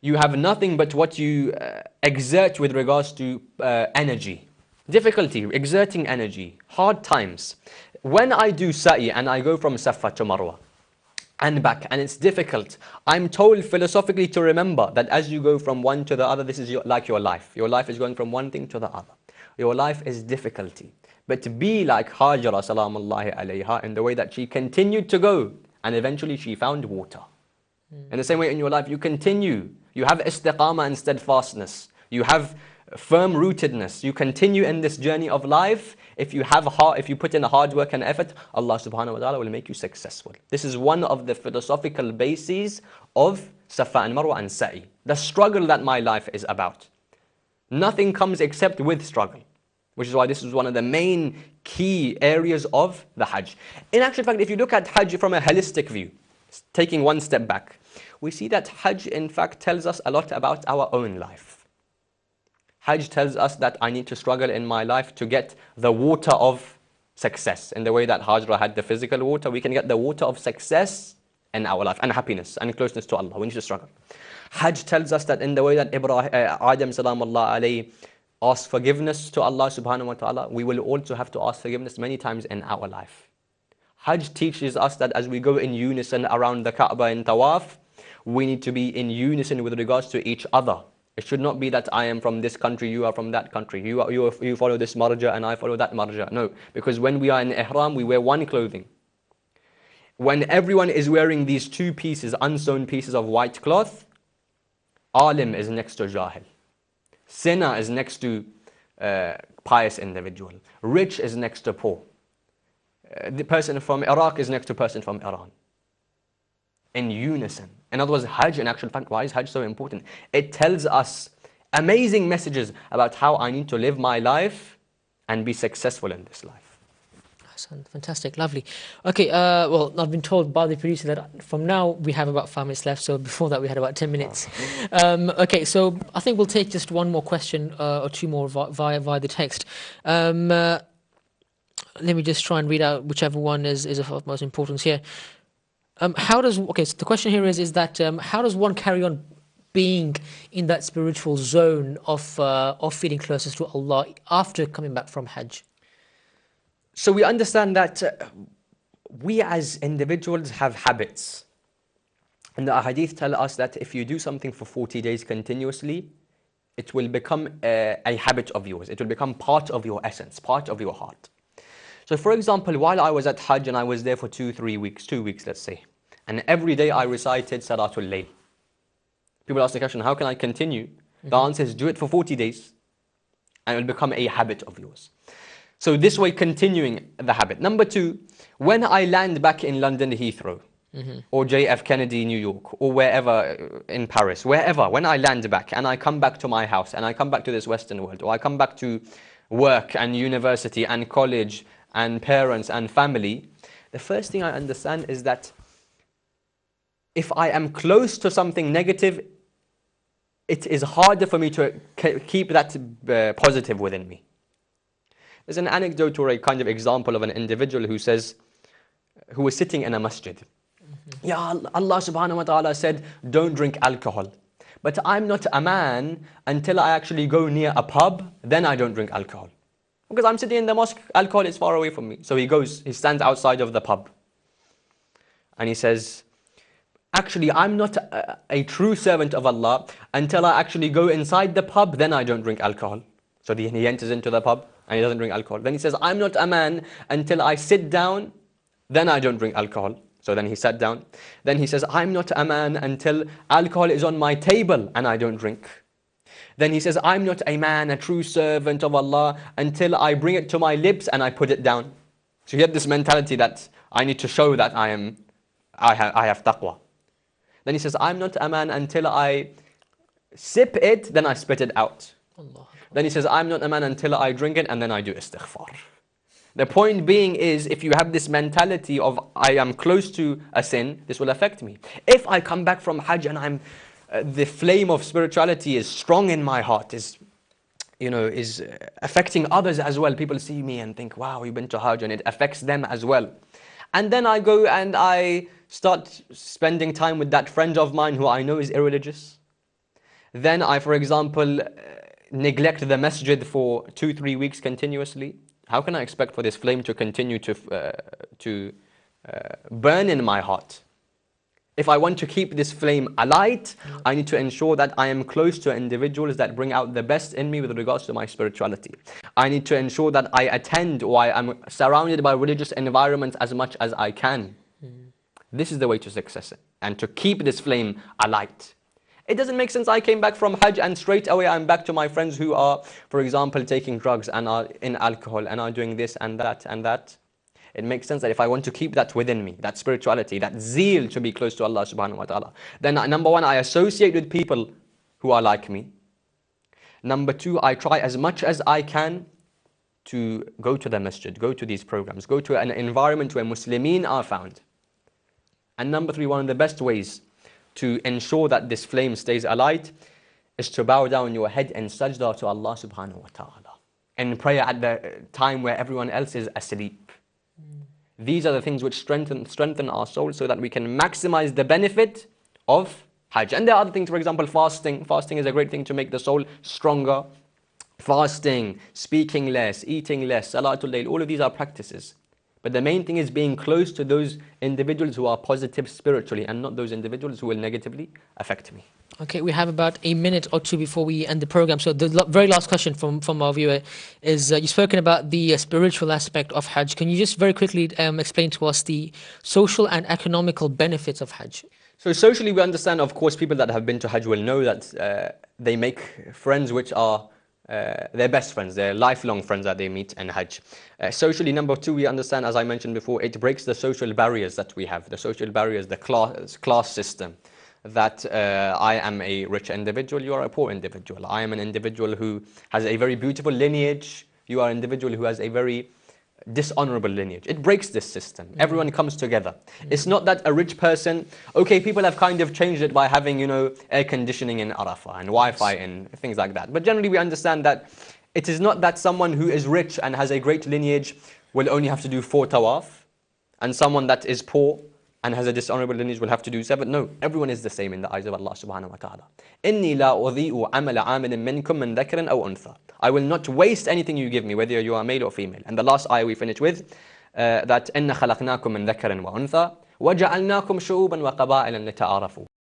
You have nothing but what you exert with regards to energy. Difficulty, exerting energy, hard times. When I do Sa'i and I go from Safa to Marwa and back, and it's difficult, I'm told philosophically to remember that as you go from one to the other, this is like your life. Your life is going from one thing to the other. Your life is difficulty. But to be like Hajara salamullahi alayha, in the way that she continued to go, and eventually she found water. In the same way in your life, you continue. You have istiqamah and steadfastness. You have firm rootedness. You continue in this journey of life. If you put in hard work and effort, Allah subhanahu wa ta'ala will make you successful. This is one of the philosophical bases of Safa and Marwa and Sa'i. The struggle that my life is about. Nothing comes except with struggle. Which is why this is one of the main key areas of the Hajj. In actual fact, if you look at Hajj from a holistic view, taking one step back, we see that Hajj in fact tells us a lot about our own life. Hajj tells us that I need to struggle in my life to get the water of success. In the way that Hajra had the physical water, we can get the water of success in our life, and happiness and closeness to Allah. We need to struggle. Hajj tells us that in the way that Adam salamullah alayhi asked forgiveness to Allah subhanahu wa ta'ala, we will also have to ask forgiveness many times in our life. Hajj teaches us that as we go in unison around the Kaaba in tawaaf, we need to be in unison with regards to each other. It should not be that I am from this country, you are from that country. You follow this marja and I follow that marja. No, because when we are in ihram, we wear one clothing. When everyone is wearing these two pieces, unsewn pieces of white cloth, alim is next to jahil. Sinner is next to pious individual. Rich is next to poor. The person from Iraq is next to person from Iran. In unison. In other words, Hajj, in actual fact, why is Hajj so important? It tells us amazing messages about how I need to live my life and be successful in this life. Fantastic, lovely. Okay, well, I've been told by the producer that from now we have about 5 minutes left, so before that we had about 10 minutes. Okay, so I think we'll take just one more question or two more via the text. Let me just try and read out whichever one is of most importance here. So the question here is that how does one carry on being in that spiritual zone of feeling closer to Allah after coming back from Hajj? So we understand that we as individuals have habits. And the hadith tell us that if you do something for 40 days continuously, it will become a habit of yours. It will become part of your essence, part of your heart. So for example, while I was at Hajj and I was there for 2 weeks, let's say, and every day I recited Salatul Layl. People ask the question, how can I continue? The answer is do it for 40 days and it will become a habit of yours. So this way, continuing the habit. Number two, when I land back in London Heathrow, or JF Kennedy, New York, or wherever in Paris, wherever, when I land back and I come back to my house and I come back to this Western world, or I come back to work and university and college and parents and family, the first thing I understand is that if I am close to something negative, it is harder for me to keep that positive within me. There's an anecdote or a kind of example of an individual who was sitting in a masjid. Ya Allah subhanahu wa ta'ala said, don't drink alcohol. But I'm not a man until I actually go near a pub, then I don't drink alcohol. Because I'm sitting in the mosque, alcohol is far away from me. So he stands outside of the pub. And he says, actually, I'm not a true servant of Allah until I actually go inside the pub, then I don't drink alcohol. So he enters into the pub and he doesn't drink alcohol. Then he says, I'm not a man until I sit down, then I don't drink alcohol. So then he sat down. Then he says, I'm not a man until alcohol is on my table and I don't drink. Then he says, I'm not a man, a true servant of Allah, until I bring it to my lips and I put it down. So he had this mentality that I need to show that I have taqwa. Then he says, I'm not a man until I sip it, then I spit it out. Allah. Then he says, I'm not a man until I drink it and then I do istighfar. The point being is, if you have this mentality of I am close to a sin, this will affect me. If I come back from Hajj and the flame of spirituality is strong in my heart, is affecting others as well. People see me and think, wow, you've been to Hajj, and it affects them as well. And then I go and I start spending time with that friend of mine who I know is irreligious. Then I, for example, neglect the masjid for 2-3 weeks continuously. How can I expect for this flame to continue to burn in my heart? If I want to keep this flame alight, I need to ensure that I am close to individuals that bring out the best in me with regards to my spirituality. I need to ensure that I attend or I am surrounded by religious environments as much as I can. This is the way to success and to keep this flame alight. It doesn't make sense I came back from Hajj and straight away I'm back to my friends who are, for example, taking drugs and are in alcohol and are doing this and that and that. It makes sense that if I want to keep that within me, that spirituality, that zeal to be close to Allah subhanahu wa ta'ala, then number one, I associate with people who are like me. Number two, I try as much as I can to go to the masjid, go to these programs, go to an environment where Muslimin are found. And number three, one of the best ways to ensure that this flame stays alight is to bow down your head in sajda to Allah subhanahu wa ta'ala, and prayer at the time where everyone else is asleep. These are the things which strengthen our soul so that we can maximize the benefit of Hajj. And there are other things, for example, fasting. Fasting is a great thing to make the soul stronger. Fasting, speaking less, eating less, Salatul Layl, all of these are practices. But the main thing is being close to those individuals who are positive spiritually and not those individuals who will negatively affect me. Okay, we have about a minute or two before we end the program. So the very last question from our viewer is, you've spoken about the spiritual aspect of Hajj. Can you just very quickly explain to us the social and economical benefits of Hajj? So socially, we understand, of course, people that have been to Hajj will know that they make friends which are their best friends, their lifelong friends that they meet in Hajj. Socially, number two, we understand, as I mentioned before, it breaks the social barriers that we have, the social barriers, the class system. That I am a rich individual, you are a poor individual. I am an individual who has a very beautiful lineage, you are an individual who has a very dishonorable lineage. It breaks this system. Everyone comes together. It's not that a rich person, okay, people have kind of changed it by having, air conditioning in Arafah and Wi-Fi and things like that. But generally we understand that it is not that someone who is rich and has a great lineage will only have to do 4 tawaaf, and someone that is poor and has a dishonorable lineage will have to do 7. No, everyone is the same in the eyes of Allah subhanahu wa ta'ala. إِنِّي لَا أُضِيءُ عَمَلَ عَامِلٍ مِّنْكُمْ مِنْ ذَكَرٍ أَوْ أُنْثَى. I will not waste anything you give me, whether you are male or female. And the last ayah we finish with, that إِنَّ خَلَقْنَاكُمْ مِنْ ذَكَرٍ وَأُنْثَى وَجَعَلْنَاكُمْ شُعُوبًا وَقَبَائِلًا لِتَعَارَفُوا.